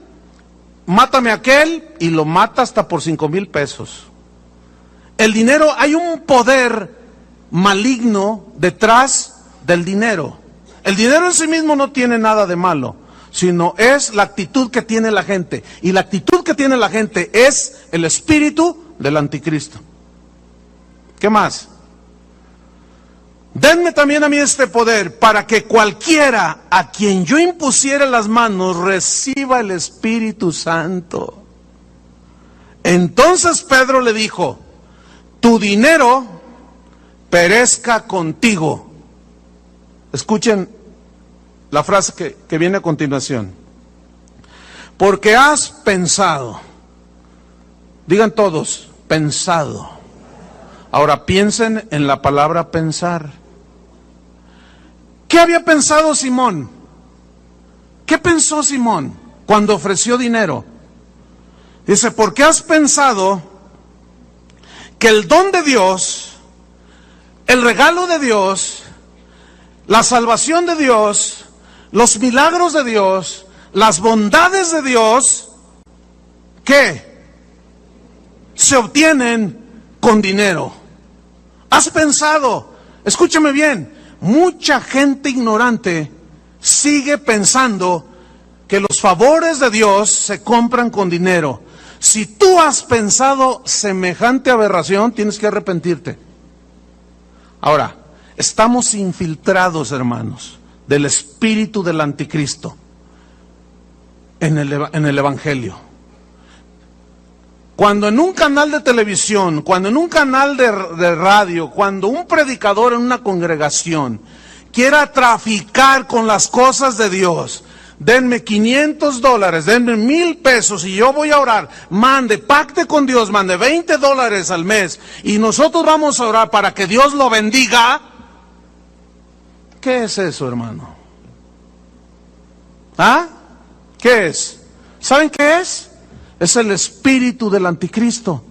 Speaker 2: mátame a aquel, y lo mata hasta por 5,000 pesos. El dinero, hay un poder maligno detrás del dinero. El dinero en sí mismo no tiene nada de malo, sino es la actitud que tiene la gente. Y la actitud que tiene la gente es el espíritu del anticristo. ¿Qué más? Denme también a mí este poder para que cualquiera a quien yo impusiera las manos reciba el Espíritu Santo. Entonces Pedro le dijo, tu dinero perezca contigo. Escuchen la frase que viene a continuación. Porque has pensado, digan todos, pensado. Ahora piensen en la palabra pensar. ¿Qué había pensado Simón? ¿Qué pensó Simón cuando ofreció dinero? Dice, porque has pensado que el don de Dios, el regalo de Dios, la salvación de Dios, los milagros de Dios, las bondades de Dios, ¿qué? Se obtienen con dinero. Has pensado, escúchame bien, mucha gente ignorante sigue pensando que los favores de Dios se compran con dinero. Si tú has pensado semejante aberración, tienes que arrepentirte. Ahora, estamos infiltrados, hermanos, del espíritu del anticristo en el Evangelio. Cuando en un canal de televisión, cuando en un canal de radio, cuando un predicador en una congregación quiera traficar con las cosas de Dios, denme $500, denme 1,000 pesos y yo voy a orar, mande, pacte con Dios, mande $20 al mes y nosotros vamos a orar para que Dios lo bendiga. ¿Qué es eso, hermano? ¿Ah? ¿Qué es? ¿Saben qué es? Es el espíritu del anticristo.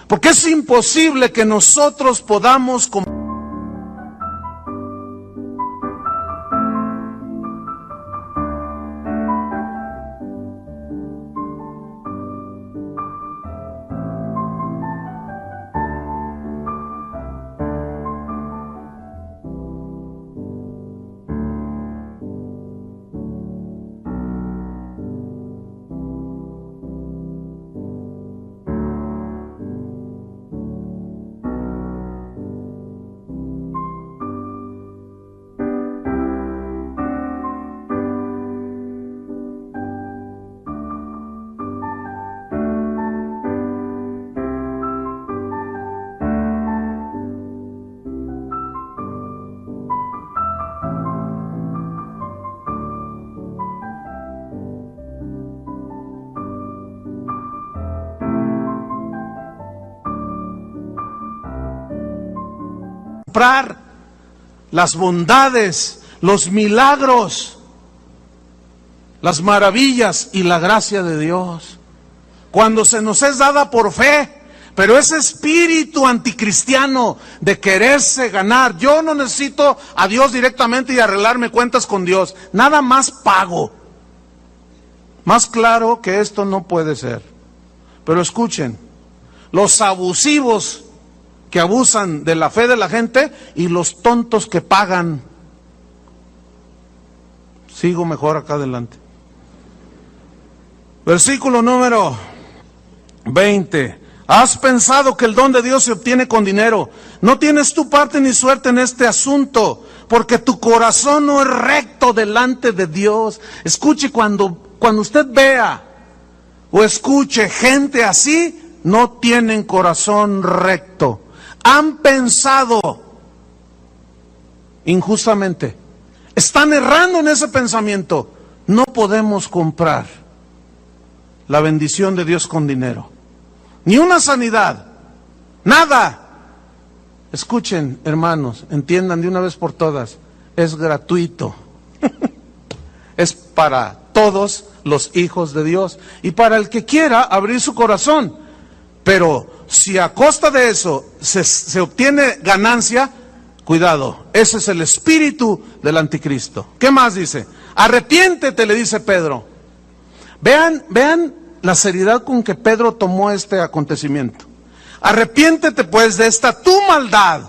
Speaker 2: Porque es imposible que nosotros podamos comprar las bondades, los milagros, las maravillas y la gracia de Dios, cuando se nos es dada por fe, Pero ese espíritu anticristiano de quererse ganar, yo no necesito a Dios directamente y arreglarme cuentas con Dios, nada más pago. Más claro que esto no puede ser. Pero escuchen, los abusivos que abusan de la fe de la gente y los tontos que pagan. Sigo mejor acá adelante. Versículo número 20. ¿Has pensado que el don de Dios se obtiene con dinero? No tienes tu parte ni suerte en este asunto, porque tu corazón no es recto delante de Dios. Escuche, cuando usted vea o escuche gente así, no tienen corazón recto. Han pensado injustamente. Están errando en ese pensamiento. No podemos comprar la bendición de Dios con dinero. Ni una sanidad, nada. Escuchen, hermanos, entiendan de una vez por todas, es gratuito. Es para todos los hijos de Dios y para el que quiera abrir su corazón. Pero si a costa de eso se obtiene ganancia, cuidado, ese es el espíritu del anticristo. ¿Qué más dice? Arrepiéntete, le dice Pedro. Vean la seriedad con que Pedro tomó este acontecimiento. Arrepiéntete pues de esta tu maldad.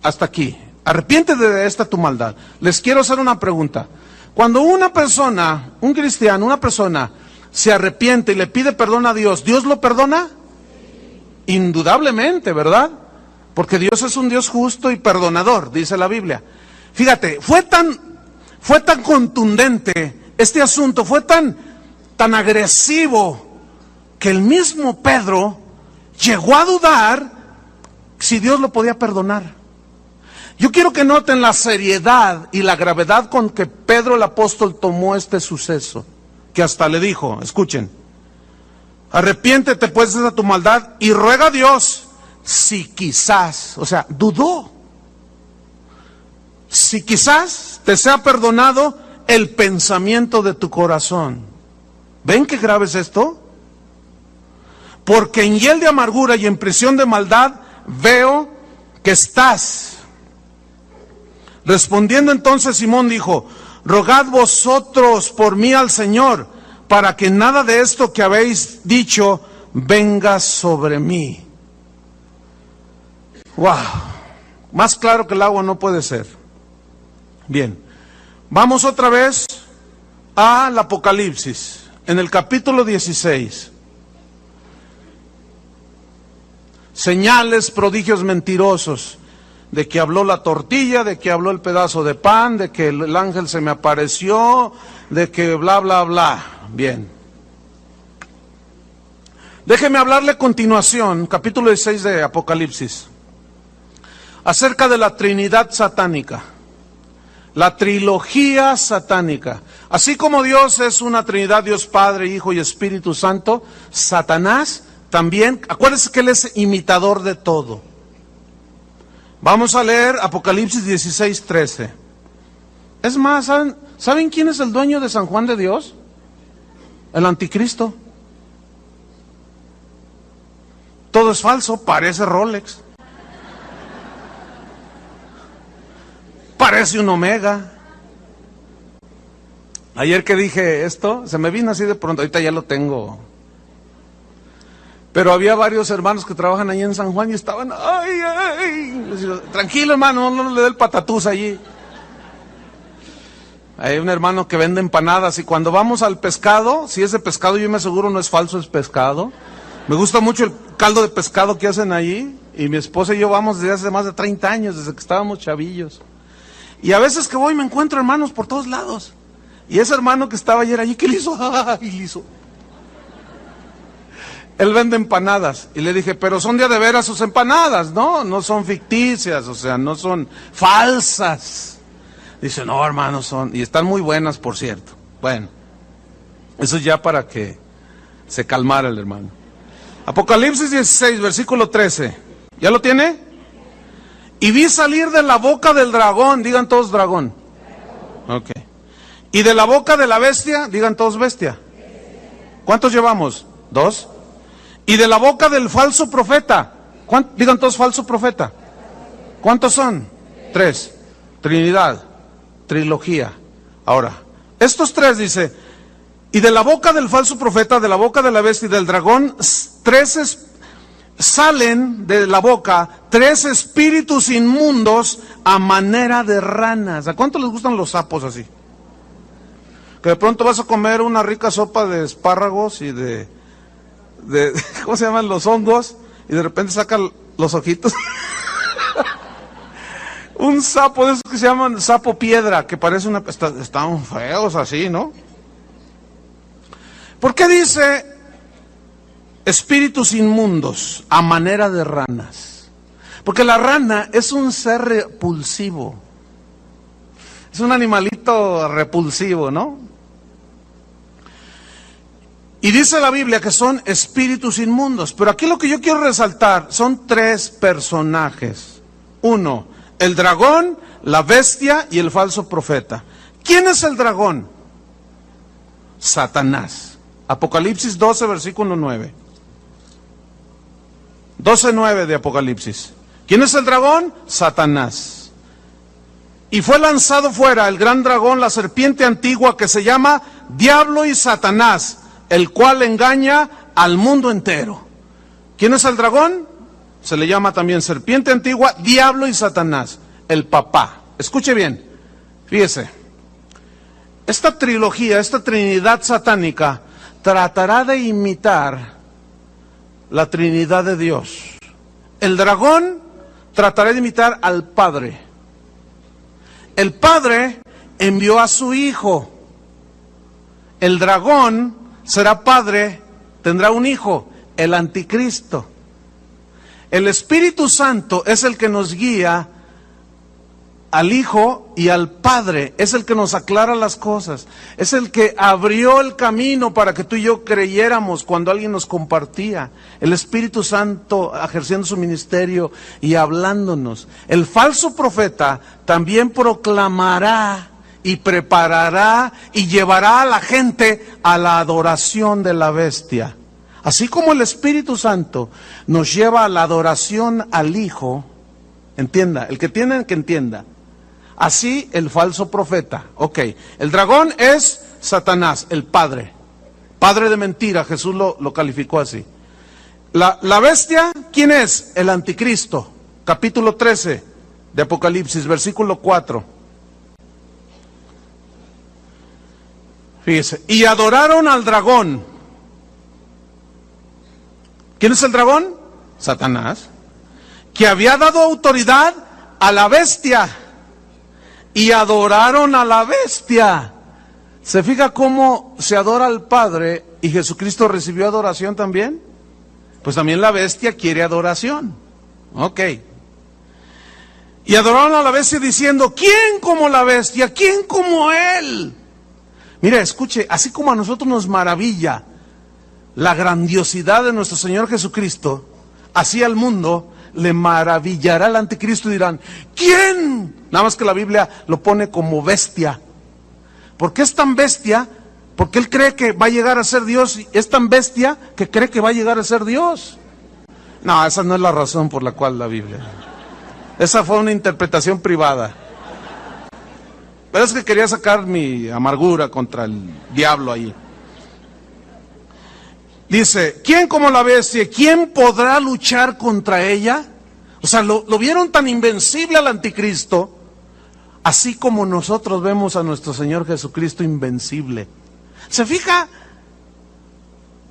Speaker 2: Hasta aquí. Arrepiéntete de esta tu maldad. Les quiero hacer una pregunta. Cuando una persona, un cristiano, una persona se arrepiente y le pide perdón a Dios, ¿Dios lo perdona? Indudablemente, ¿verdad? Porque Dios es un Dios justo y perdonador, dice la Biblia. Fíjate, fue tan contundente este asunto, fue tan agresivo, que el mismo Pedro llegó a dudar si Dios lo podía perdonar. Yo quiero que noten la seriedad y la gravedad con que Pedro el apóstol tomó este suceso, que hasta le dijo, escuchen, arrepiéntete pues de tu maldad y ruega a Dios si quizás, o sea, dudó, si quizás te sea perdonado el pensamiento de tu corazón. ¿Ven qué grave es esto? Porque en hiel de amargura y en prisión de maldad veo que estás. Respondiendo entonces Simón dijo, rogad vosotros por mí al Señor, para que nada de esto que habéis dicho venga sobre mí. Wow, más claro que el agua no puede ser. Bien, vamos otra vez al Apocalipsis. En el capítulo 16, señales, prodigios mentirosos, de que habló la tortilla, de que habló el pedazo de pan, de que el ángel se me apareció, de que bla, bla, bla. Bien. Déjeme hablarle a continuación, capítulo 16 de Apocalipsis, acerca de la Trinidad satánica. La trilogía satánica. Así como Dios es una Trinidad, Dios Padre, Hijo y Espíritu Santo, Satanás también, acuérdense que él es imitador de todo. Vamos a leer Apocalipsis 16:13. Es más, ¿saben quién es el dueño de San Juan de Dios? El anticristo. Todo es falso, parece Rolex. Parece un Omega. Ayer que dije esto, se me vino así de pronto, ahorita ya lo tengo. Pero había varios hermanos que trabajan ahí en San Juan y estaban, ay. Les digo, tranquilo hermano, no le dé el patatús allí. Hay un hermano que vende empanadas y cuando vamos al pescado, si es de pescado yo me aseguro no es falso, es pescado. Me gusta mucho el caldo de pescado que hacen allí y mi esposa y yo vamos desde hace más de 30 años, desde que estábamos chavillos. Y a veces que voy me encuentro hermanos por todos lados. Y ese hermano que estaba ayer allí, ¿qué le hizo? ¡Ay, le hizo! Él vende empanadas. Y le dije, pero son de veras sus empanadas, ¿no? No son ficticias, o sea, no son falsas. Dice, no, hermano, son... Y están muy buenas, por cierto. Bueno, eso ya para que se calmara el hermano. Apocalipsis 16, versículo 13. ¿Ya lo tiene? Y vi salir de la boca del dragón, digan todos dragón. Ok. Y de la boca de la bestia, digan todos bestia. ¿Cuántos llevamos? 2. Y de la boca del falso profeta. Digan todos falso profeta. ¿Cuántos son? 3. Trinidad, trilogía. Ahora, estos 3 dice, y de la boca del falso profeta, de la boca de la bestia y del dragón, salen de la boca 3 espíritus inmundos a manera de ranas. ¿A cuánto les gustan los sapos así? Que de pronto vas a comer una rica sopa de espárragos y de ¿cómo se llaman? Los hongos, y de repente saca los ojitos. Un sapo de esos que se llaman sapo piedra, que parece una... Están feos así, ¿no? ¿Por qué dice espíritus inmundos a manera de ranas? Porque la rana es un ser repulsivo. Es un animalito repulsivo, ¿no? Y dice la Biblia que son espíritus inmundos. Pero aquí lo que yo quiero resaltar son 3 personajes. 1, el dragón, la bestia y el falso profeta. ¿Quién es el dragón? Satanás. Apocalipsis 12, versículo 9. 12:9 de Apocalipsis. ¿Quién es el dragón? Satanás. Y fue lanzado fuera el gran dragón, la serpiente antigua, que se llama Diablo y Satanás, el cual engaña al mundo entero. ¿Quién es el dragón? Se le llama también serpiente antigua, Diablo y Satanás, el papá. Escuche bien, fíjese. Esta trilogía, esta trinidad satánica, tratará de imitar la Trinidad de Dios. El dragón tratará de imitar al Padre. El Padre envió a su Hijo. El dragón será padre, tendrá un hijo, el anticristo. El Espíritu Santo es el que nos guía al Hijo y al Padre, es el que nos aclara las cosas, es el que abrió el camino para que tú y yo creyéramos cuando alguien nos compartía. El Espíritu Santo ejerciendo su ministerio y hablándonos. El falso profeta también proclamará y preparará y llevará a la gente a la adoración de la bestia. Así como el Espíritu Santo nos lleva a la adoración al Hijo, entienda, el que tiene que entienda. Así el falso profeta. Ok, el dragón es Satanás, el padre. Padre de mentira, Jesús lo calificó así. La bestia, ¿quién es? El anticristo. Capítulo 13 de Apocalipsis, versículo 4. Fíjese, y adoraron al dragón. ¿Quién es el dragón? Satanás. Que había dado autoridad a la bestia. Y adoraron a la bestia. ¿Se fija cómo se adora al Padre y Jesucristo recibió adoración también? Pues también la bestia quiere adoración. Ok. Y adoraron a la bestia diciendo, ¿quién como la bestia? ¿Quién como él? Mira, escuche, así como a nosotros nos maravilla la grandiosidad de nuestro Señor Jesucristo, así al mundo le maravillará el anticristo y dirán, ¿quién? Nada más que la Biblia lo pone como bestia. ¿Por qué es tan bestia? Porque él cree que va a llegar a ser Dios, y es tan bestia que cree que va a llegar a ser Dios. No, esa no es la razón por la cual la Biblia. Esa fue una interpretación privada. Pero es que quería sacar mi amargura contra el diablo ahí. Dice, ¿quién como la bestia? ¿Quién podrá luchar contra ella? O sea, lo vieron tan invencible al anticristo, así como nosotros vemos a nuestro Señor Jesucristo invencible. ¿Se fija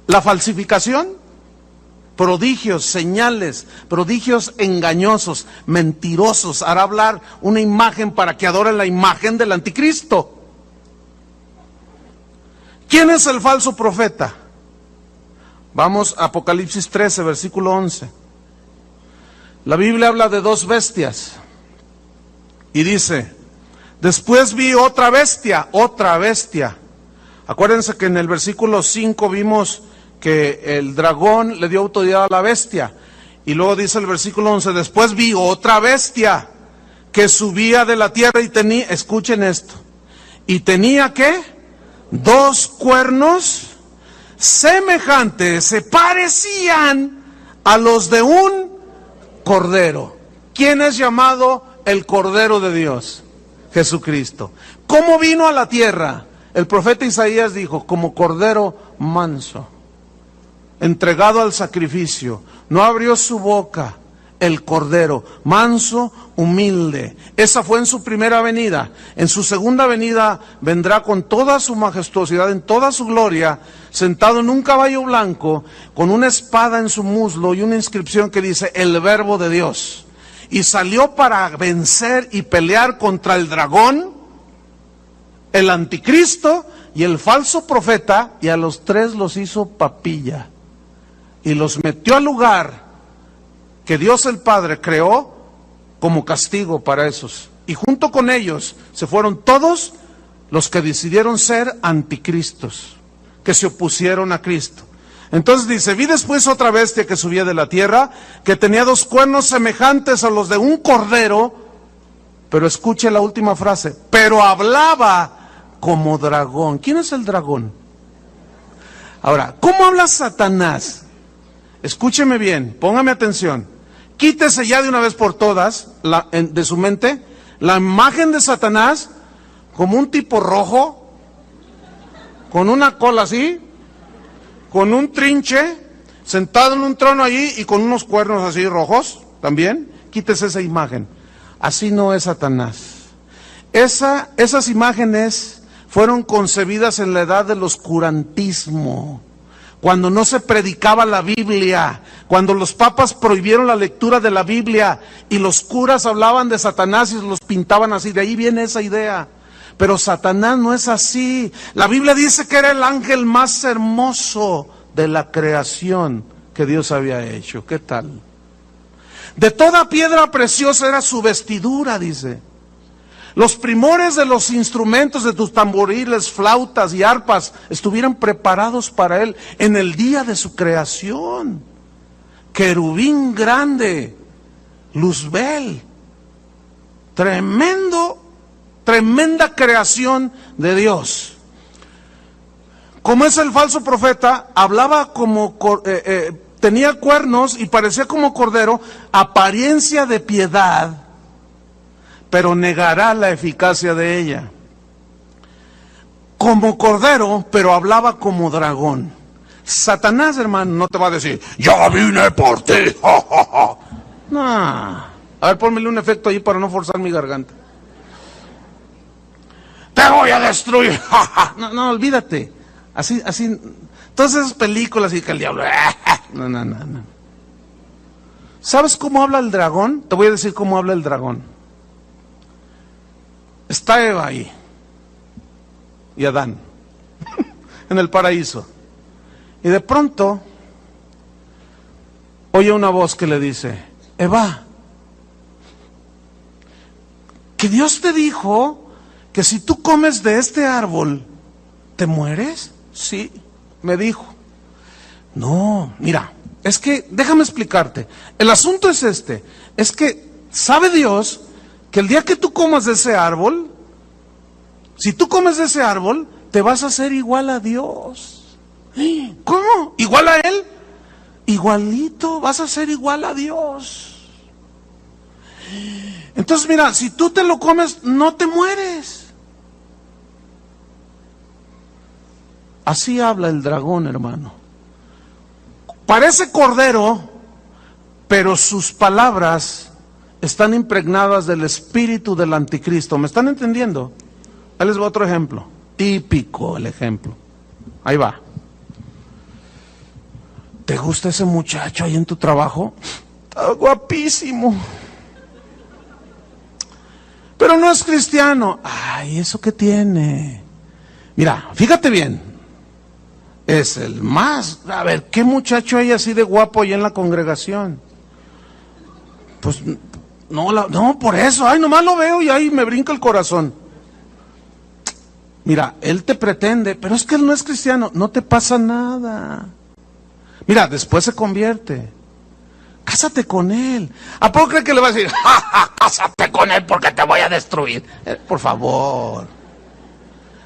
Speaker 2: la falsificación? Prodigios, señales, prodigios engañosos, mentirosos. Hará hablar una imagen para que adoren la imagen del anticristo. ¿Quién es el falso profeta? Vamos a Apocalipsis 13, versículo 11. La Biblia habla de 2 bestias. Y dice, después vi otra bestia. Acuérdense que en el versículo 5 vimos que el dragón le dio autoridad a la bestia. Y luego dice el versículo 11, después vi otra bestia que subía de la tierra y tenía, escuchen esto, y tenía ¿qué? 2 cuernos, semejantes, se parecían a los de un cordero. ¿Quién es llamado el Cordero de Dios? Jesucristo. ¿Cómo vino a la tierra? El profeta Isaías dijo, como cordero manso, entregado al sacrificio, no abrió su boca. El cordero, manso, humilde. Esa fue en su primera venida. En su segunda venida vendrá con toda su majestuosidad, en toda su gloria, sentado en un caballo blanco, con una espada en su muslo y una inscripción que dice, el Verbo de Dios. Y salió para vencer y pelear contra el dragón, el anticristo y el falso profeta, y a los tres los hizo papilla. Y los metió al lugar que Dios el Padre creó como castigo para esos. Y junto con ellos se fueron todos los que decidieron ser anticristos, que se opusieron a Cristo. Entonces dice, vi después otra bestia que subía de la tierra, que tenía 2 cuernos semejantes a los de un cordero, pero escuche la última frase, pero hablaba como dragón. ¿Quién es el dragón? Ahora, ¿cómo habla Satanás? Escúcheme bien, póngame atención. Quítese ya de una vez por todas de su mente la imagen de Satanás como un tipo rojo, con una cola así, con un trinche, sentado en un trono allí y con unos cuernos así rojos también. Quítese esa imagen. Así no es Satanás. Esas imágenes fueron concebidas en la edad del oscurantismo, cuando no se predicaba la Biblia, cuando los papas prohibieron la lectura de la Biblia y los curas hablaban de Satanás y los pintaban así. De ahí viene esa idea. Pero Satanás no es así. La Biblia dice que era el ángel más hermoso de la creación que Dios había hecho. ¿Qué tal? De toda piedra preciosa era su vestidura, dice. Los primores de los instrumentos de tus tamboriles, flautas y arpas estuvieran preparados para él en el día de su creación. Querubín grande, Luzbel, tremenda creación de Dios. Como es el falso profeta, hablaba como, tenía cuernos y parecía como cordero, apariencia de piedad, pero negará la eficacia de ella. Como cordero, pero hablaba como dragón. Satanás, hermano, no te va a decir, ya vine por ti. No. A ver, pónmele un efecto ahí para no forzar mi garganta. Te voy a destruir. No, olvídate. Así, todas esas películas y que el diablo. No. ¿Sabes cómo habla el dragón? Te voy a decir cómo habla el dragón. Está Eva ahí y Adán en el paraíso, y de pronto oye una voz que le dice, Eva, que Dios te dijo que si tú comes de este árbol ¿te mueres? Sí, me dijo. No, mira, es que déjame explicarte, el asunto es es que sabe Dios que el día que tú comas de ese árbol, si tú comes de ese árbol, te vas a hacer igual a Dios. ¿Cómo? ¿Igual a Él? Igualito, vas a ser igual a Dios. Entonces mira, si tú te lo comes, no te mueres. Así habla el dragón, hermano. Parece cordero, pero sus palabras están impregnadas del espíritu del anticristo. ¿Me están entendiendo? Ahí les va otro ejemplo. Típico el ejemplo. Ahí va. ¿Te gusta ese muchacho ahí en tu trabajo? Está guapísimo. Pero no es cristiano. Ay, ¿eso qué tiene? Mira, fíjate bien. Es el más... A ver, ¿qué muchacho hay así de guapo ahí en la congregación? Pues... No, por eso, ay, nomás lo veo y ahí me brinca el corazón. Mira, él te pretende, pero es que él no es cristiano, no te pasa nada. Mira, después se convierte. Cásate con él. ¿A poco cree que le va a decir, cásate con él porque te voy a destruir? Por favor.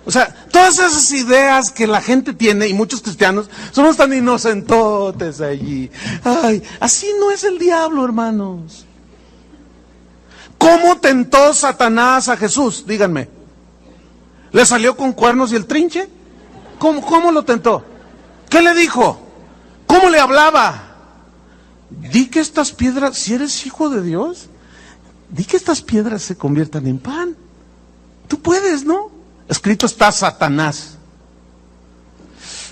Speaker 2: O sea, todas esas ideas que la gente tiene, y muchos cristianos, somos tan inocentotes allí. Ay, así no es el diablo, hermanos. ¿Cómo tentó Satanás a Jesús? Díganme. ¿Le salió con cuernos y el trinche? ¿Cómo lo tentó? ¿Qué le dijo? ¿Cómo le hablaba? Di que estas piedras, si eres hijo de Dios, di que estas piedras se conviertan en pan. Tú puedes, ¿no? Escrito está Satanás.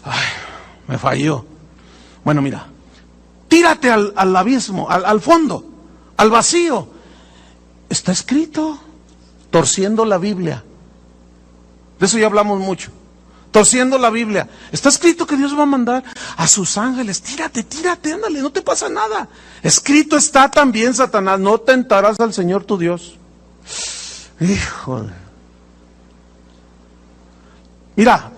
Speaker 2: Ay, me falló. Bueno, mira, tírate al abismo, al fondo, al vacío. Está escrito, torciendo la Biblia. De eso ya hablamos mucho. Torciendo la Biblia. Está escrito que Dios va a mandar a sus ángeles. Tírate, ándale, no te pasa nada. Escrito está también, Satanás, no tentarás al Señor tu Dios. Híjole. Mira,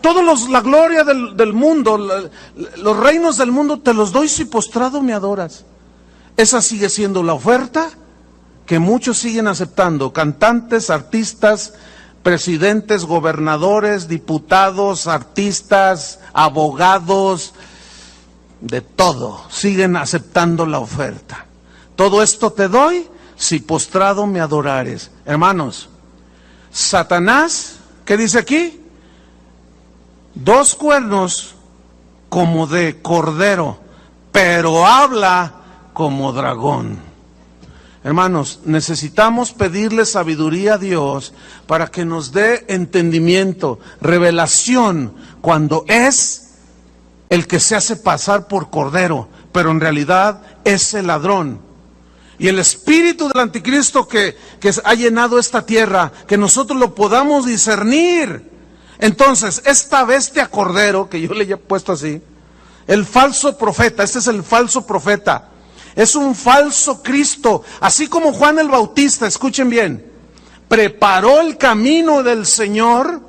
Speaker 2: la gloria del mundo, los reinos del mundo te los doy si postrado me adoras. Esa sigue siendo la oferta que muchos siguen aceptando. Cantantes, artistas, presidentes, gobernadores, diputados, artistas, abogados, de todo, siguen aceptando la oferta. Todo esto te doy si postrado me adorares. Hermanos, Satanás, ¿qué dice aquí? 2 cuernos como de cordero, pero habla como dragón. Hermanos, necesitamos pedirle sabiduría a Dios para que nos dé entendimiento, revelación, cuando es el que se hace pasar por cordero, pero en realidad es el ladrón. Y el espíritu del anticristo que ha llenado esta tierra, que nosotros lo podamos discernir. Entonces, esta bestia cordero, que yo le he puesto así, el falso profeta, este es el falso profeta, es un falso Cristo, así como Juan el Bautista, escuchen bien, preparó el camino del Señor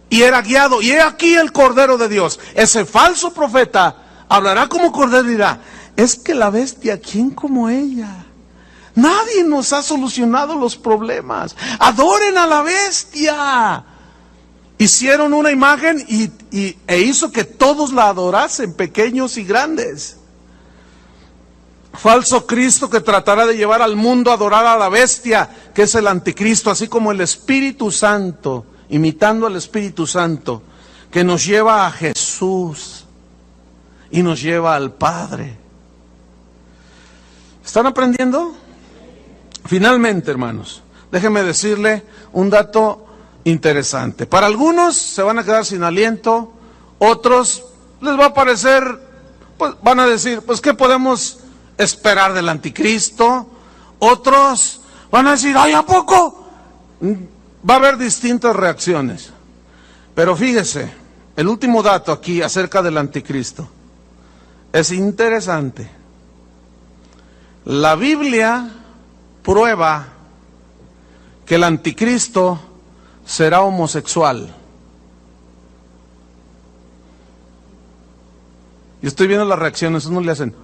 Speaker 2: y era guiado, y he aquí el Cordero de Dios. Ese falso profeta hablará como cordero y dirá, es que la bestia, ¿quién como ella? Nadie nos ha solucionado los problemas, adoren a la bestia. Hicieron una imagen e hizo que todos la adorasen, pequeños y grandes. Falso Cristo que tratará de llevar al mundo a adorar a la bestia, que es el anticristo, así como el Espíritu Santo, imitando al Espíritu Santo, que nos lleva a Jesús y nos lleva al Padre. ¿Están aprendiendo? Finalmente, hermanos, déjenme decirle un dato interesante. Para algunos se van a quedar sin aliento, otros les va a parecer, pues van a decir, pues ¿qué podemos esperar del anticristo? Otros van a decir, ay, ¿a poco? Va a haber distintas reacciones. Pero fíjese, el último dato aquí acerca del anticristo es interesante. La Biblia prueba que el anticristo será homosexual. Yo estoy viendo las reacciones, unos le hacen.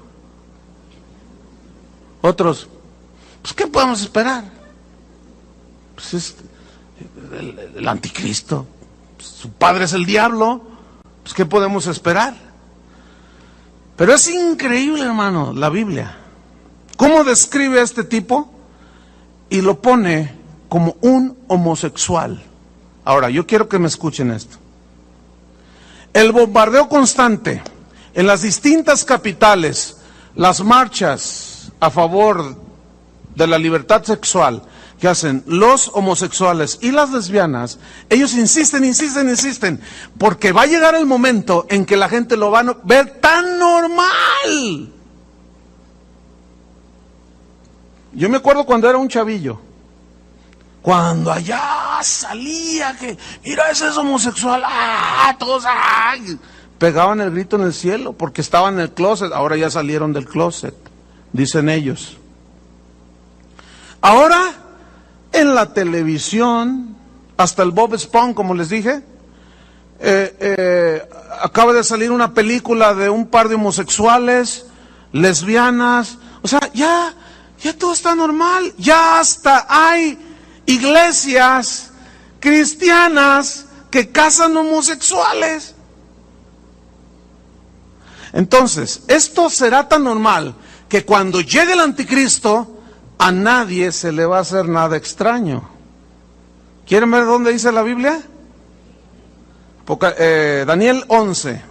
Speaker 2: Otros, pues ¿qué podemos esperar? Pues es el anticristo, su padre es el diablo, pues ¿qué podemos esperar? Pero es increíble, hermano, la Biblia. ¿Cómo describe a este tipo? Y lo pone como un homosexual. Ahora, yo quiero que me escuchen esto. El bombardeo constante en las distintas capitales, las marchas a favor de la libertad sexual que hacen los homosexuales y las lesbianas, ellos insisten, porque va a llegar el momento en que la gente lo va a ver tan normal. Yo me acuerdo cuando era un chavillo, cuando allá salía que, mira, ese es homosexual, todos, pegaban el grito en el cielo, porque estaban en el closet, ahora ya salieron del closet, dicen ellos. Ahora, en la televisión, hasta el Bob Esponja, como les dije, acaba de salir una película de un par de homosexuales, lesbianas, o sea, ya todo está normal, ya hasta hay iglesias cristianas que casan homosexuales. Entonces, esto será tan normal que cuando llegue el anticristo, a nadie se le va a hacer nada extraño. ¿Quieren ver dónde dice la Biblia? Daniel 11.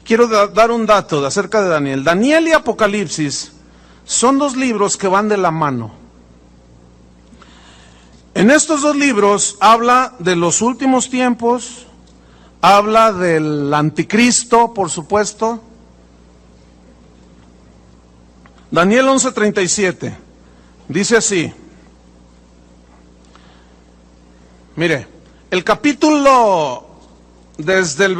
Speaker 2: Quiero dar un dato acerca de Daniel. Daniel y Apocalipsis son dos libros que van de la mano. En estos dos libros habla de los últimos tiempos, habla del anticristo, por supuesto. Daniel 11:37 dice así. Mire, el capítulo, desde el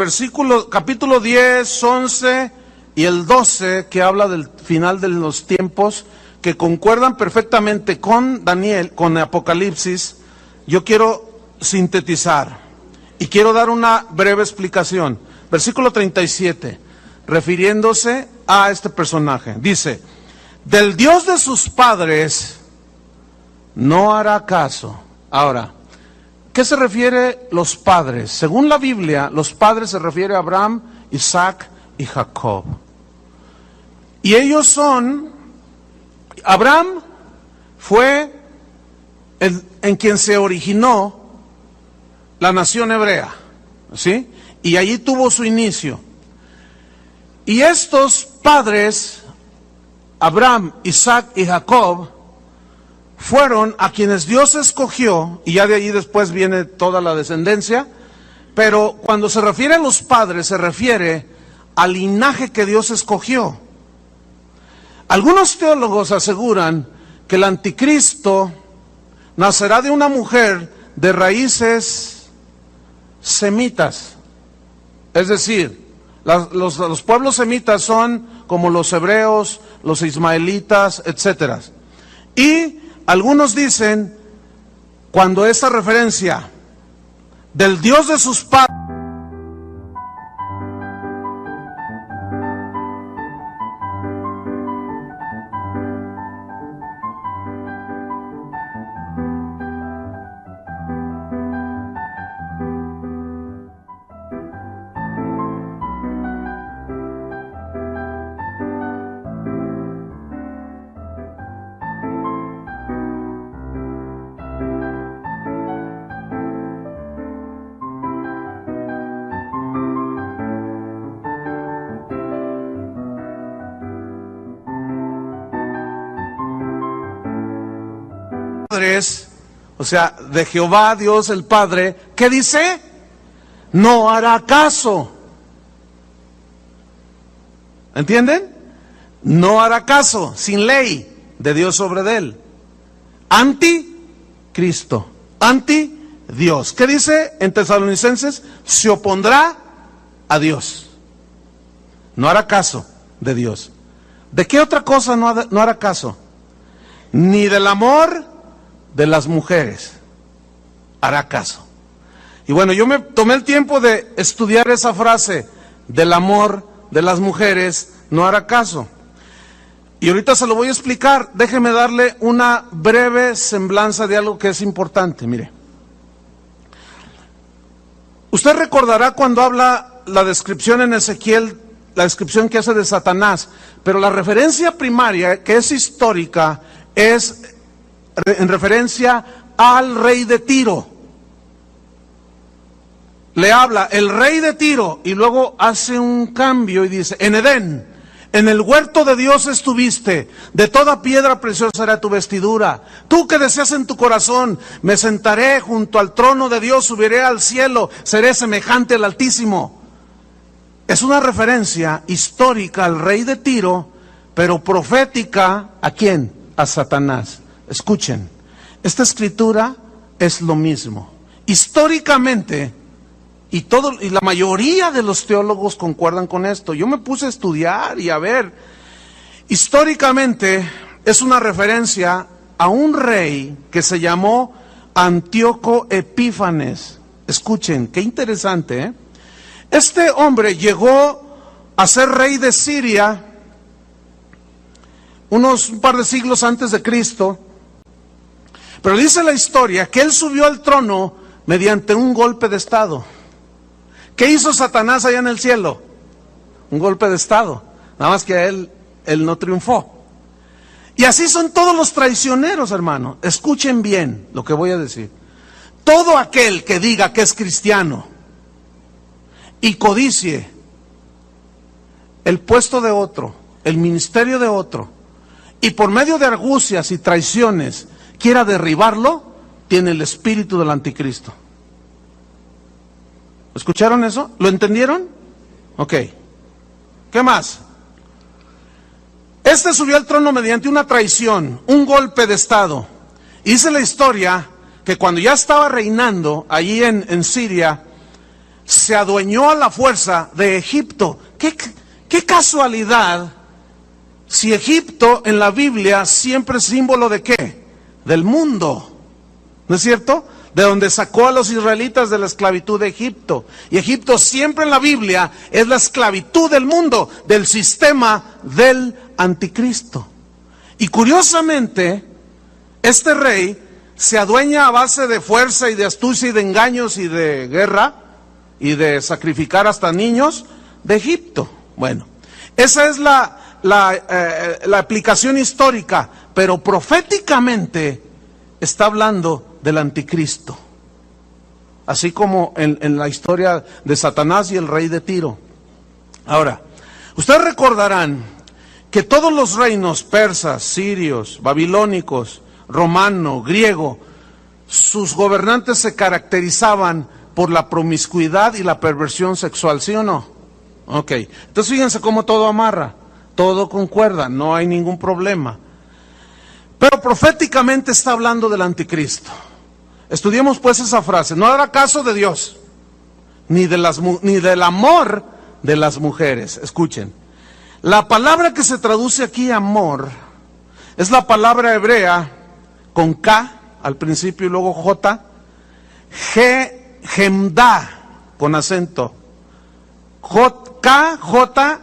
Speaker 2: capítulo 10, 11 y el 12, que habla del final de los tiempos, que concuerdan perfectamente con Daniel, con Apocalipsis, yo quiero sintetizar y quiero dar una breve explicación. Versículo 37, refiriéndose a este personaje, dice: del Dios de sus padres no hará caso. Ahora, ¿qué se refiere los padres? Según la Biblia, los padres se refiere a Abraham, Isaac y Jacob. Y ellos son, Abraham fue en quien se originó la nación hebrea, ¿sí? Y allí tuvo su inicio. Y estos padres, Abraham, Isaac y Jacob, fueron a quienes Dios escogió, y ya de ahí después viene toda la descendencia, pero cuando se refiere a los padres, se refiere al linaje que Dios escogió. Algunos teólogos aseguran que el anticristo nacerá de una mujer de raíces semitas, es decir, los pueblos semitas son como los hebreos, los ismaelitas, etcétera. Y algunos dicen, cuando esta referencia del Dios de sus padres, o sea, de Jehová Dios el Padre, ¿qué dice? No hará caso. ¿Entienden? No hará caso, sin ley de Dios sobre él. Anticristo, anti Dios. ¿Qué dice en Tesalonicenses? Se opondrá a Dios. No hará caso de Dios. ¿De qué otra cosa no hará caso? Ni del amor de las mujeres hará caso. Y bueno, yo me tomé el tiempo de estudiar esa frase, del amor de las mujeres no hará caso. Y ahorita se lo voy a explicar. Déjeme darle una breve semblanza de algo que es importante. Mire, usted recordará cuando habla la descripción en Ezequiel, la descripción que hace de Satanás, pero la referencia primaria, que es histórica, es en referencia al rey de Tiro. Le habla el rey de Tiro y luego hace un cambio y dice: en Edén, en el huerto de Dios estuviste, de toda piedra preciosa era tu vestidura. Tú que deseas en tu corazón, me sentaré junto al trono de Dios, subiré al cielo, seré semejante al Altísimo. Es una referencia histórica al rey de Tiro, pero profética, ¿a quién? A Satanás. Escuchen, esta escritura es lo mismo. Históricamente, y la mayoría de los teólogos concuerdan con esto. Yo me puse a estudiar y a ver. Históricamente es una referencia a un rey que se llamó Antíoco Epífanes. Escuchen, qué interesante, ¿eh? Este hombre llegó a ser rey de Siria un par de siglos antes de Cristo. Pero dice la historia que él subió al trono mediante un golpe de estado. ¿Qué hizo Satanás allá en el cielo? Un golpe de estado. Nada más que él no triunfó. Y así son todos los traicioneros, hermano. Escuchen bien lo que voy a decir. Todo aquel que diga que es cristiano y codicie el puesto de otro, el ministerio de otro, y por medio de argucias y traiciones quiera derribarlo, tiene el espíritu del anticristo. ¿Escucharon eso? ¿Lo entendieron? Ok. ¿Qué más? Este subió al trono mediante una traición, un golpe de estado. Dice la historia que cuando ya estaba reinando allí en Siria, se adueñó a la fuerza de Egipto. ¿Qué casualidad si Egipto en la Biblia siempre es símbolo de qué? Del mundo, ¿no es cierto? De donde sacó a los israelitas de la esclavitud de Egipto. Y Egipto siempre en la Biblia es la esclavitud del mundo, del sistema del anticristo. Y curiosamente, este rey se adueña a base de fuerza y de astucia y de engaños y de guerra y de sacrificar hasta niños de Egipto. Bueno, esa es la aplicación histórica, pero proféticamente está hablando del anticristo, así como en la historia de Satanás y el rey de Tiro. Ahora, ustedes recordarán que todos los reinos persas, sirios, babilónicos, romano, griego, sus gobernantes se caracterizaban por la promiscuidad y la perversión sexual, ¿sí o no? Ok, entonces fíjense cómo todo amarra, todo concuerda, no hay ningún problema. Pero proféticamente está hablando del anticristo. Estudiemos pues esa frase. No hará caso de Dios, ni del amor de las mujeres. Escuchen. La palabra que se traduce aquí amor es la palabra hebrea con K al principio y luego J, gemda con acento. K, J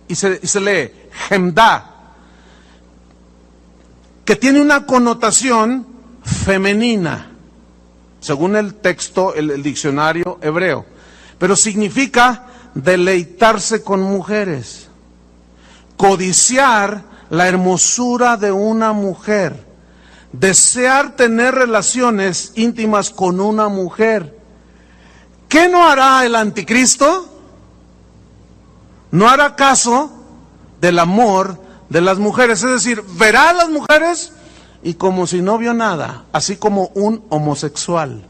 Speaker 2: y se lee gemda, que tiene una connotación femenina, según el texto, el diccionario hebreo, pero significa deleitarse con mujeres, codiciar la hermosura de una mujer, desear tener relaciones íntimas con una mujer. ¿Qué no hará el anticristo? No hará caso del amor de las mujeres, es decir, verá a las mujeres y como si no vio nada, así como un homosexual.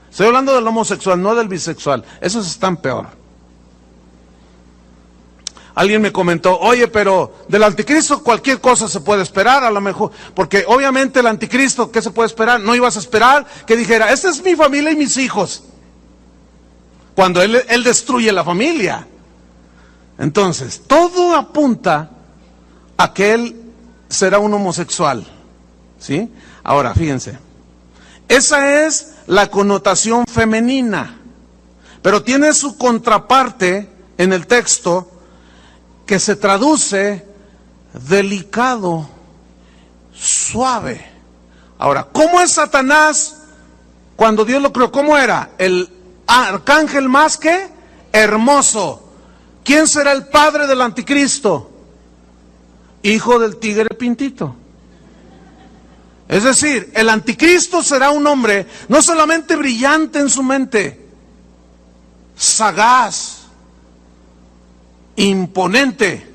Speaker 2: Estoy hablando del homosexual, no del bisexual, esos están peor. Alguien me comentó, oye, pero del anticristo cualquier cosa se puede esperar, a lo mejor, porque obviamente el anticristo, ¿qué se puede esperar? No ibas a esperar que dijera, esta es mi familia y mis hijos, cuando él destruye la familia. Entonces, todo apunta a que él será un homosexual, ¿sí? Ahora, fíjense, esa es la connotación femenina, pero tiene su contraparte en el texto que se traduce delicado, suave. Ahora, ¿cómo es Satanás cuando Dios lo creó? ¿Cómo era? El arcángel más que hermoso. ¿Quién será el padre del anticristo? Hijo del tigre pintito. Es decir, el anticristo será un hombre no solamente brillante en su mente, sagaz, imponente,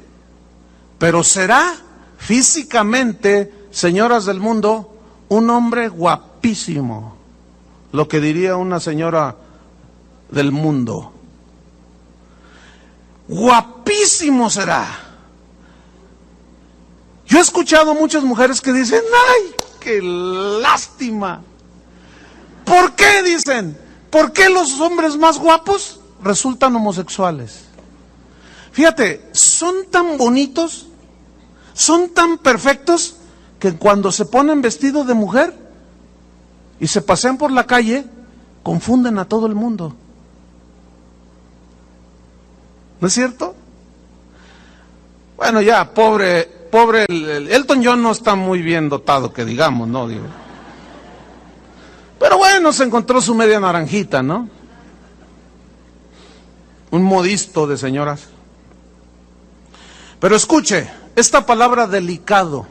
Speaker 2: pero será físicamente, señoras del mundo, un hombre guapísimo, lo que diría una señora del mundo. Guapísimo será. Yo he escuchado muchas mujeres que dicen, ¡ay, qué lástima! ¿Por qué? Dicen, ¿por qué los hombres más guapos resultan homosexuales? Fíjate, son tan bonitos, son tan perfectos, que cuando se ponen vestidos de mujer y se pasean por la calle, confunden a todo el mundo. ¿No es cierto? Bueno, ya, pobre el Elton John no está muy bien dotado, que digamos, ¿no? Digo. Pero bueno, se encontró su media naranjita, ¿no? Un modisto de señoras. Pero escuche, esta palabra delicado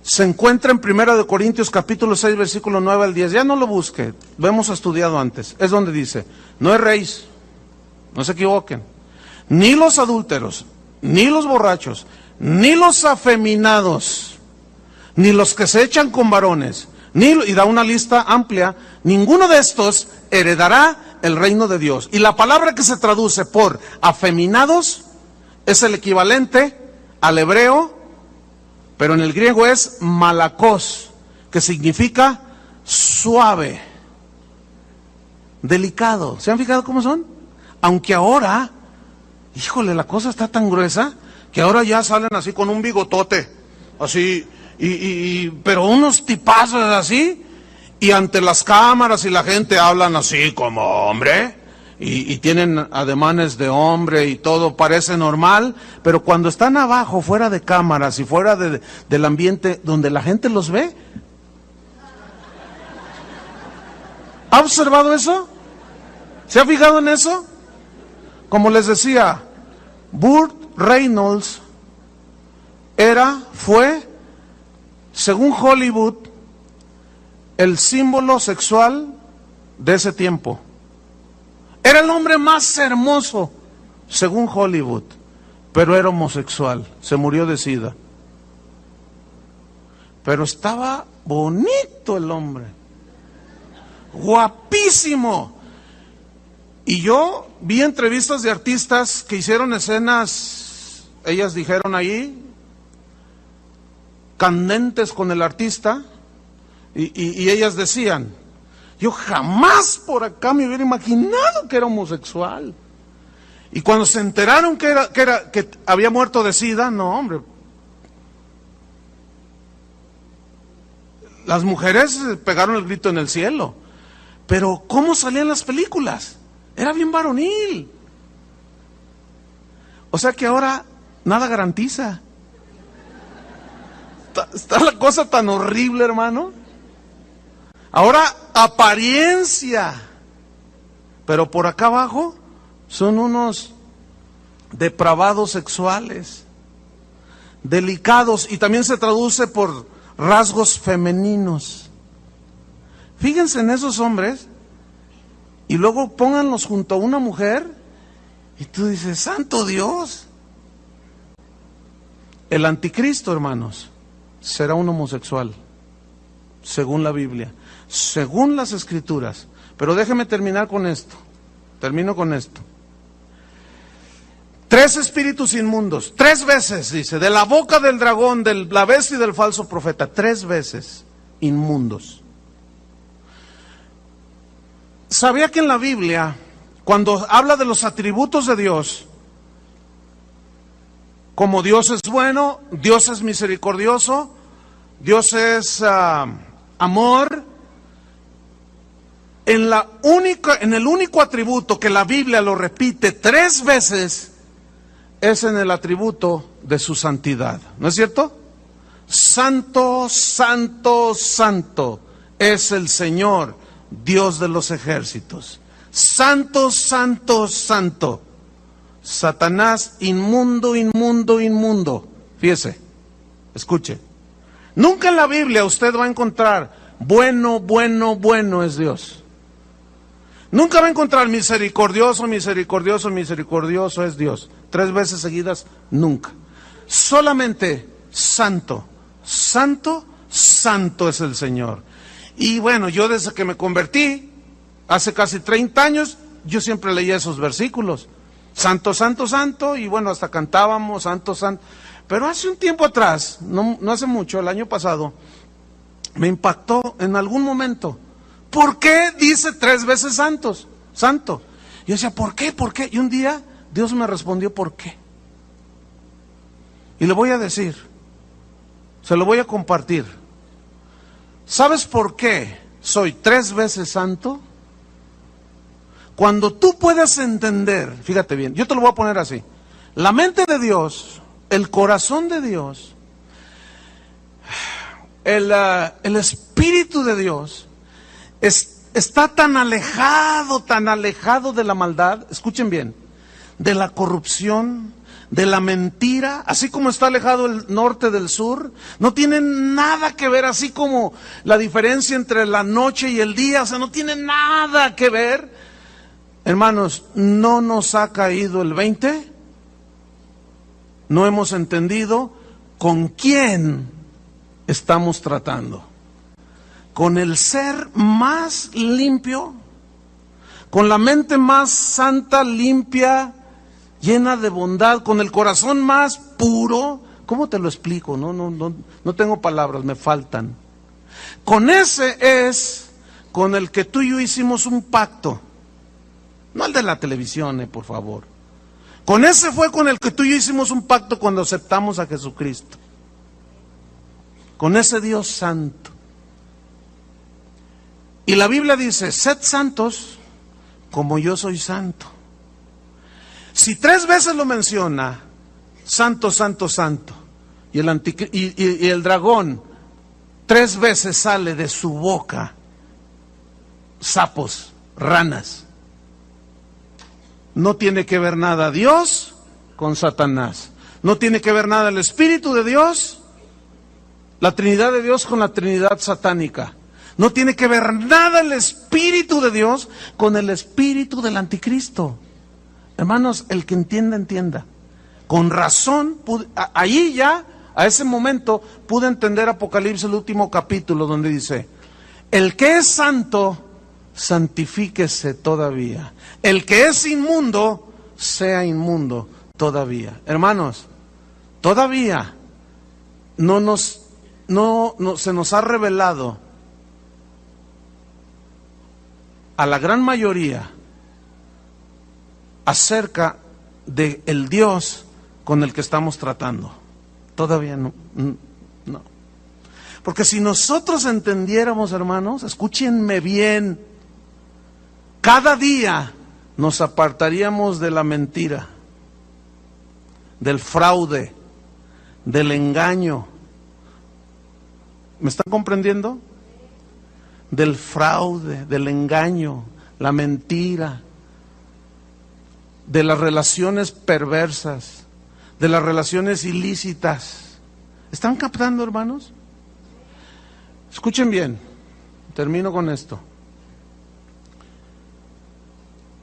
Speaker 2: se encuentra en 1 Corintios capítulo 6, versículo 9 al 10. Ya no lo busque, lo hemos estudiado antes. Es donde dice, no erréis, no se equivoquen, ni los adúlteros, ni los borrachos, ni los afeminados, ni los que se echan con varones, y da una lista amplia, ninguno de estos heredará el reino de Dios. Y la palabra que se traduce por afeminados es el equivalente al hebreo, pero en el griego es malakos, que significa suave, delicado. ¿Se han fijado cómo son? Aunque ahora, híjole, la cosa está tan gruesa que ahora ya salen así con un bigotote, así, pero unos tipazos así, y ante las cámaras y la gente hablan así como hombre, y tienen ademanes de hombre y todo parece normal, pero cuando están abajo, fuera de cámaras y fuera del ambiente donde la gente los ve, ¿ha observado eso? ¿Se ha fijado en eso? Como les decía, Burt Reynolds fue, según Hollywood, el símbolo sexual de ese tiempo. Era el hombre más hermoso, según Hollywood, pero era homosexual, se murió de SIDA. Pero estaba bonito el hombre, guapísimo. Y yo vi entrevistas de artistas que hicieron escenas, ellas dijeron ahí, candentes con el artista, y ellas decían, yo jamás por acá me hubiera imaginado que era homosexual. Y cuando se enteraron que había muerto de SIDA, no hombre, las mujeres pegaron el grito en el cielo. Pero ¿cómo salían las películas? Era bien varonil. O sea que ahora nada garantiza. Está la cosa tan horrible, hermano. Ahora apariencia, pero por acá abajo son unos depravados sexuales, delicados, y también se traduce por rasgos femeninos. Fíjense en esos hombres y luego pónganlos junto a una mujer y tú dices, santo Dios. El anticristo, hermanos, será un homosexual, según la Biblia, según las Escrituras. Pero déjeme terminar con esto. Termino con esto. 3 espíritus inmundos, 3 veces, dice, de la boca del dragón, de la bestia y del falso profeta, 3 veces inmundos. ¿Sabía que en la Biblia, cuando habla de los atributos de Dios, como Dios es bueno, Dios es misericordioso, Dios es amor, en el único atributo que la Biblia lo repite 3 veces es en el atributo de su santidad, ¿no es cierto? Santo, santo, santo es el Señor, Dios de los ejércitos. Santo, santo, santo. Satanás, inmundo, inmundo, inmundo. Fíjese, escuche. Nunca en la Biblia usted va a encontrar bueno, bueno, bueno es Dios. Nunca va a encontrar misericordioso, misericordioso, misericordioso es Dios. 3 veces seguidas, nunca. Solamente santo, santo, santo es el Señor. Y bueno, yo desde que me convertí, hace casi 30 años, yo siempre leía esos versículos. Santo, santo, santo, y bueno, hasta cantábamos, santo, santo. Pero hace un tiempo atrás, no hace mucho, el año pasado, me impactó en algún momento. ¿Por qué dice 3 veces santos? Santo. Yo decía, ¿por qué? ¿Por qué? Y un día Dios me respondió, ¿por qué? Y le voy a decir, se lo voy a compartir. ¿Sabes por qué soy 3 veces santo? Cuando tú puedes entender, fíjate bien, yo te lo voy a poner así. La mente de Dios, el corazón de Dios, el Espíritu de Dios, está tan alejado de la maldad, escuchen bien, de la corrupción, de la mentira, así como está alejado el norte del sur. No tiene nada que ver, así como la diferencia entre la noche y el día, o sea, no tiene nada que ver. Hermanos, ¿no nos ha caído el 20? ¿No hemos entendido con quién estamos tratando? ¿Con el ser más limpio? ¿Con la mente más santa, limpia, llena de bondad, con el corazón más puro? ¿Cómo te lo explico? No tengo palabras, me faltan. Con ese es con el que tú y yo hicimos un pacto. No el de la televisión, por favor. Con ese fue con el que tú y yo hicimos un pacto cuando aceptamos a Jesucristo. Con ese Dios santo. Y la Biblia dice, sed santos como yo soy santo. Si 3 veces lo menciona, santo, santo, santo, y el dragón 3 veces sale de su boca sapos, ranas, no tiene que ver nada Dios con Satanás. No tiene que ver nada el Espíritu de Dios, la Trinidad de Dios, con la Trinidad satánica. No tiene que ver nada el Espíritu de Dios con el espíritu del anticristo. Hermanos, el que entienda, entienda. Con razón, allí ya, a ese momento, pude entender Apocalipsis, el último capítulo, donde dice, el que es santo, santifíquese todavía. El que es inmundo, sea inmundo todavía. Hermanos, todavía no se nos ha revelado a la gran mayoría acerca de el Dios con el que estamos tratando. Todavía no. Porque si nosotros entendiéramos, hermanos, escúchenme bien, cada día nos apartaríamos de la mentira, del fraude, del engaño. ¿Me están comprendiendo? Del fraude, del engaño, la mentira, de las relaciones perversas, de las relaciones ilícitas. ¿Están captando, hermanos? Escuchen bien, termino con esto.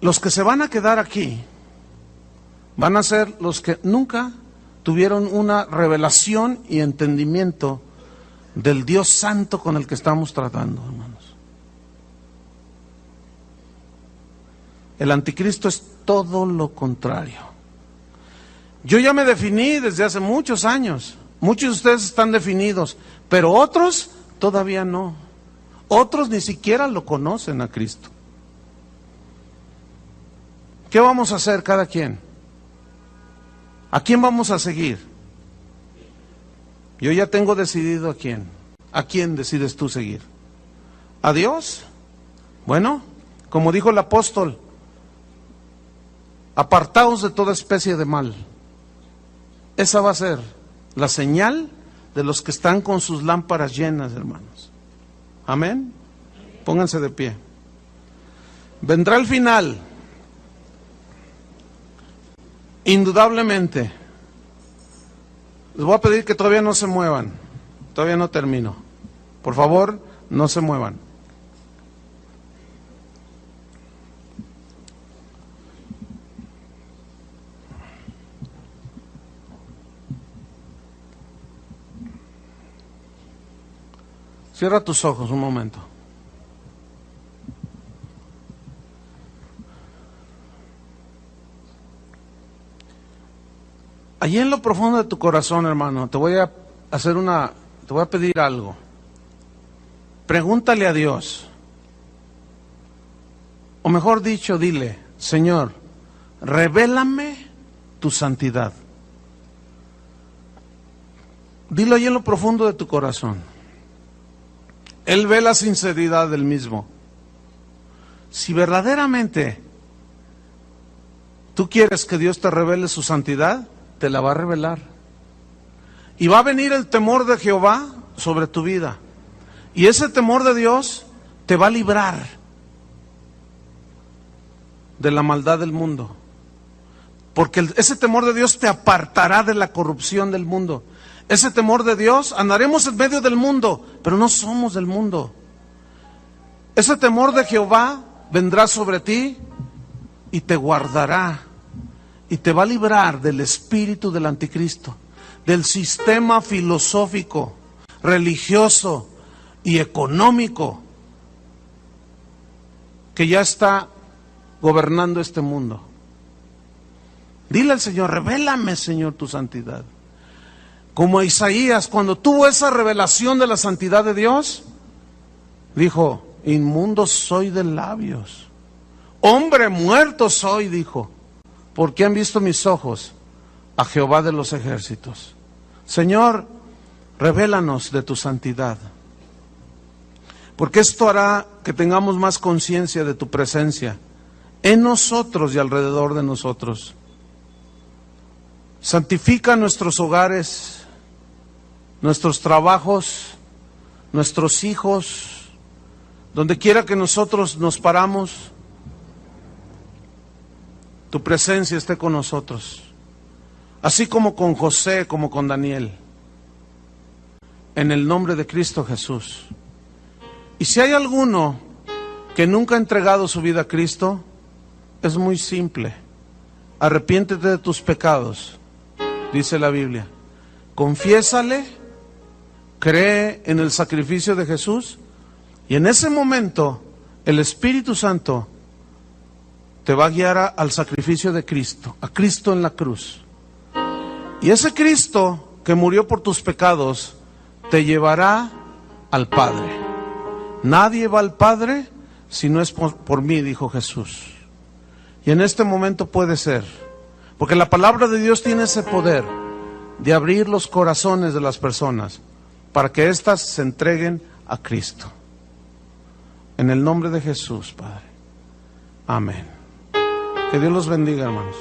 Speaker 2: Los que se van a quedar aquí van a ser los que nunca tuvieron una revelación y entendimiento del Dios santo con el que estamos tratando, hermanos. El anticristo es todo lo contrario. Yo ya me definí desde hace muchos años. Muchos de ustedes están definidos, pero otros todavía no. Otros ni siquiera lo conocen a Cristo. ¿Qué vamos a hacer cada quien? ¿A quién vamos a seguir? Yo ya tengo decidido a quién. ¿A quién decides tú seguir? ¿A Dios? Bueno, como dijo el apóstol, apartaos de toda especie de mal. Esa va a ser la señal de los que están con sus lámparas llenas, hermanos. Amén. Pónganse de pie. Vendrá el final. Indudablemente. Les voy a pedir que todavía no se muevan. Todavía no termino. Por favor, no se muevan. Cierra tus ojos un momento. Allí en lo profundo de tu corazón, hermano, te voy a pedir algo. Pregúntale a Dios. O mejor dicho, dile, Señor, revélame tu santidad. Dilo allí en lo profundo de tu corazón. Él ve la sinceridad del mismo. Si verdaderamente tú quieres que Dios te revele su santidad, te la va a revelar. Y va a venir el temor de Jehová sobre tu vida. Y ese temor de Dios te va a librar de la maldad del mundo. Porque ese temor de Dios te apartará de la corrupción del mundo. Ese temor de Dios, andaremos en medio del mundo, pero no somos del mundo. Ese temor de Jehová vendrá sobre ti y te guardará y te va a librar del espíritu del anticristo, del sistema filosófico, religioso y económico que ya está gobernando este mundo. Dile al Señor, revélame, Señor, tu santidad. Como Isaías, cuando tuvo esa revelación de la santidad de Dios, dijo, inmundo soy de labios, hombre muerto soy, dijo, porque han visto mis ojos a Jehová de los ejércitos. Señor, revélanos de tu santidad, porque esto hará que tengamos más conciencia de tu presencia en nosotros y alrededor de nosotros. Santifica nuestros hogares, nuestros trabajos, nuestros hijos, donde quiera que nosotros nos paramos, tu presencia esté con nosotros, así como con José, como con Daniel, en el nombre de Cristo Jesús. Y si hay alguno que nunca ha entregado su vida a Cristo, es muy simple, arrepiéntete de tus pecados, dice la Biblia, confiésale, cree en el sacrificio de Jesús, y en ese momento el Espíritu Santo te va a guiar al sacrificio de Cristo, a Cristo en la cruz. Y ese Cristo que murió por tus pecados te llevará al Padre. Nadie va al Padre si no es por mí, dijo Jesús. Y en este momento puede ser, porque la palabra de Dios tiene ese poder de abrir los corazones de las personas para que éstas se entreguen a Cristo. En el nombre de Jesús, Padre. Amén. Que Dios los bendiga, hermanos.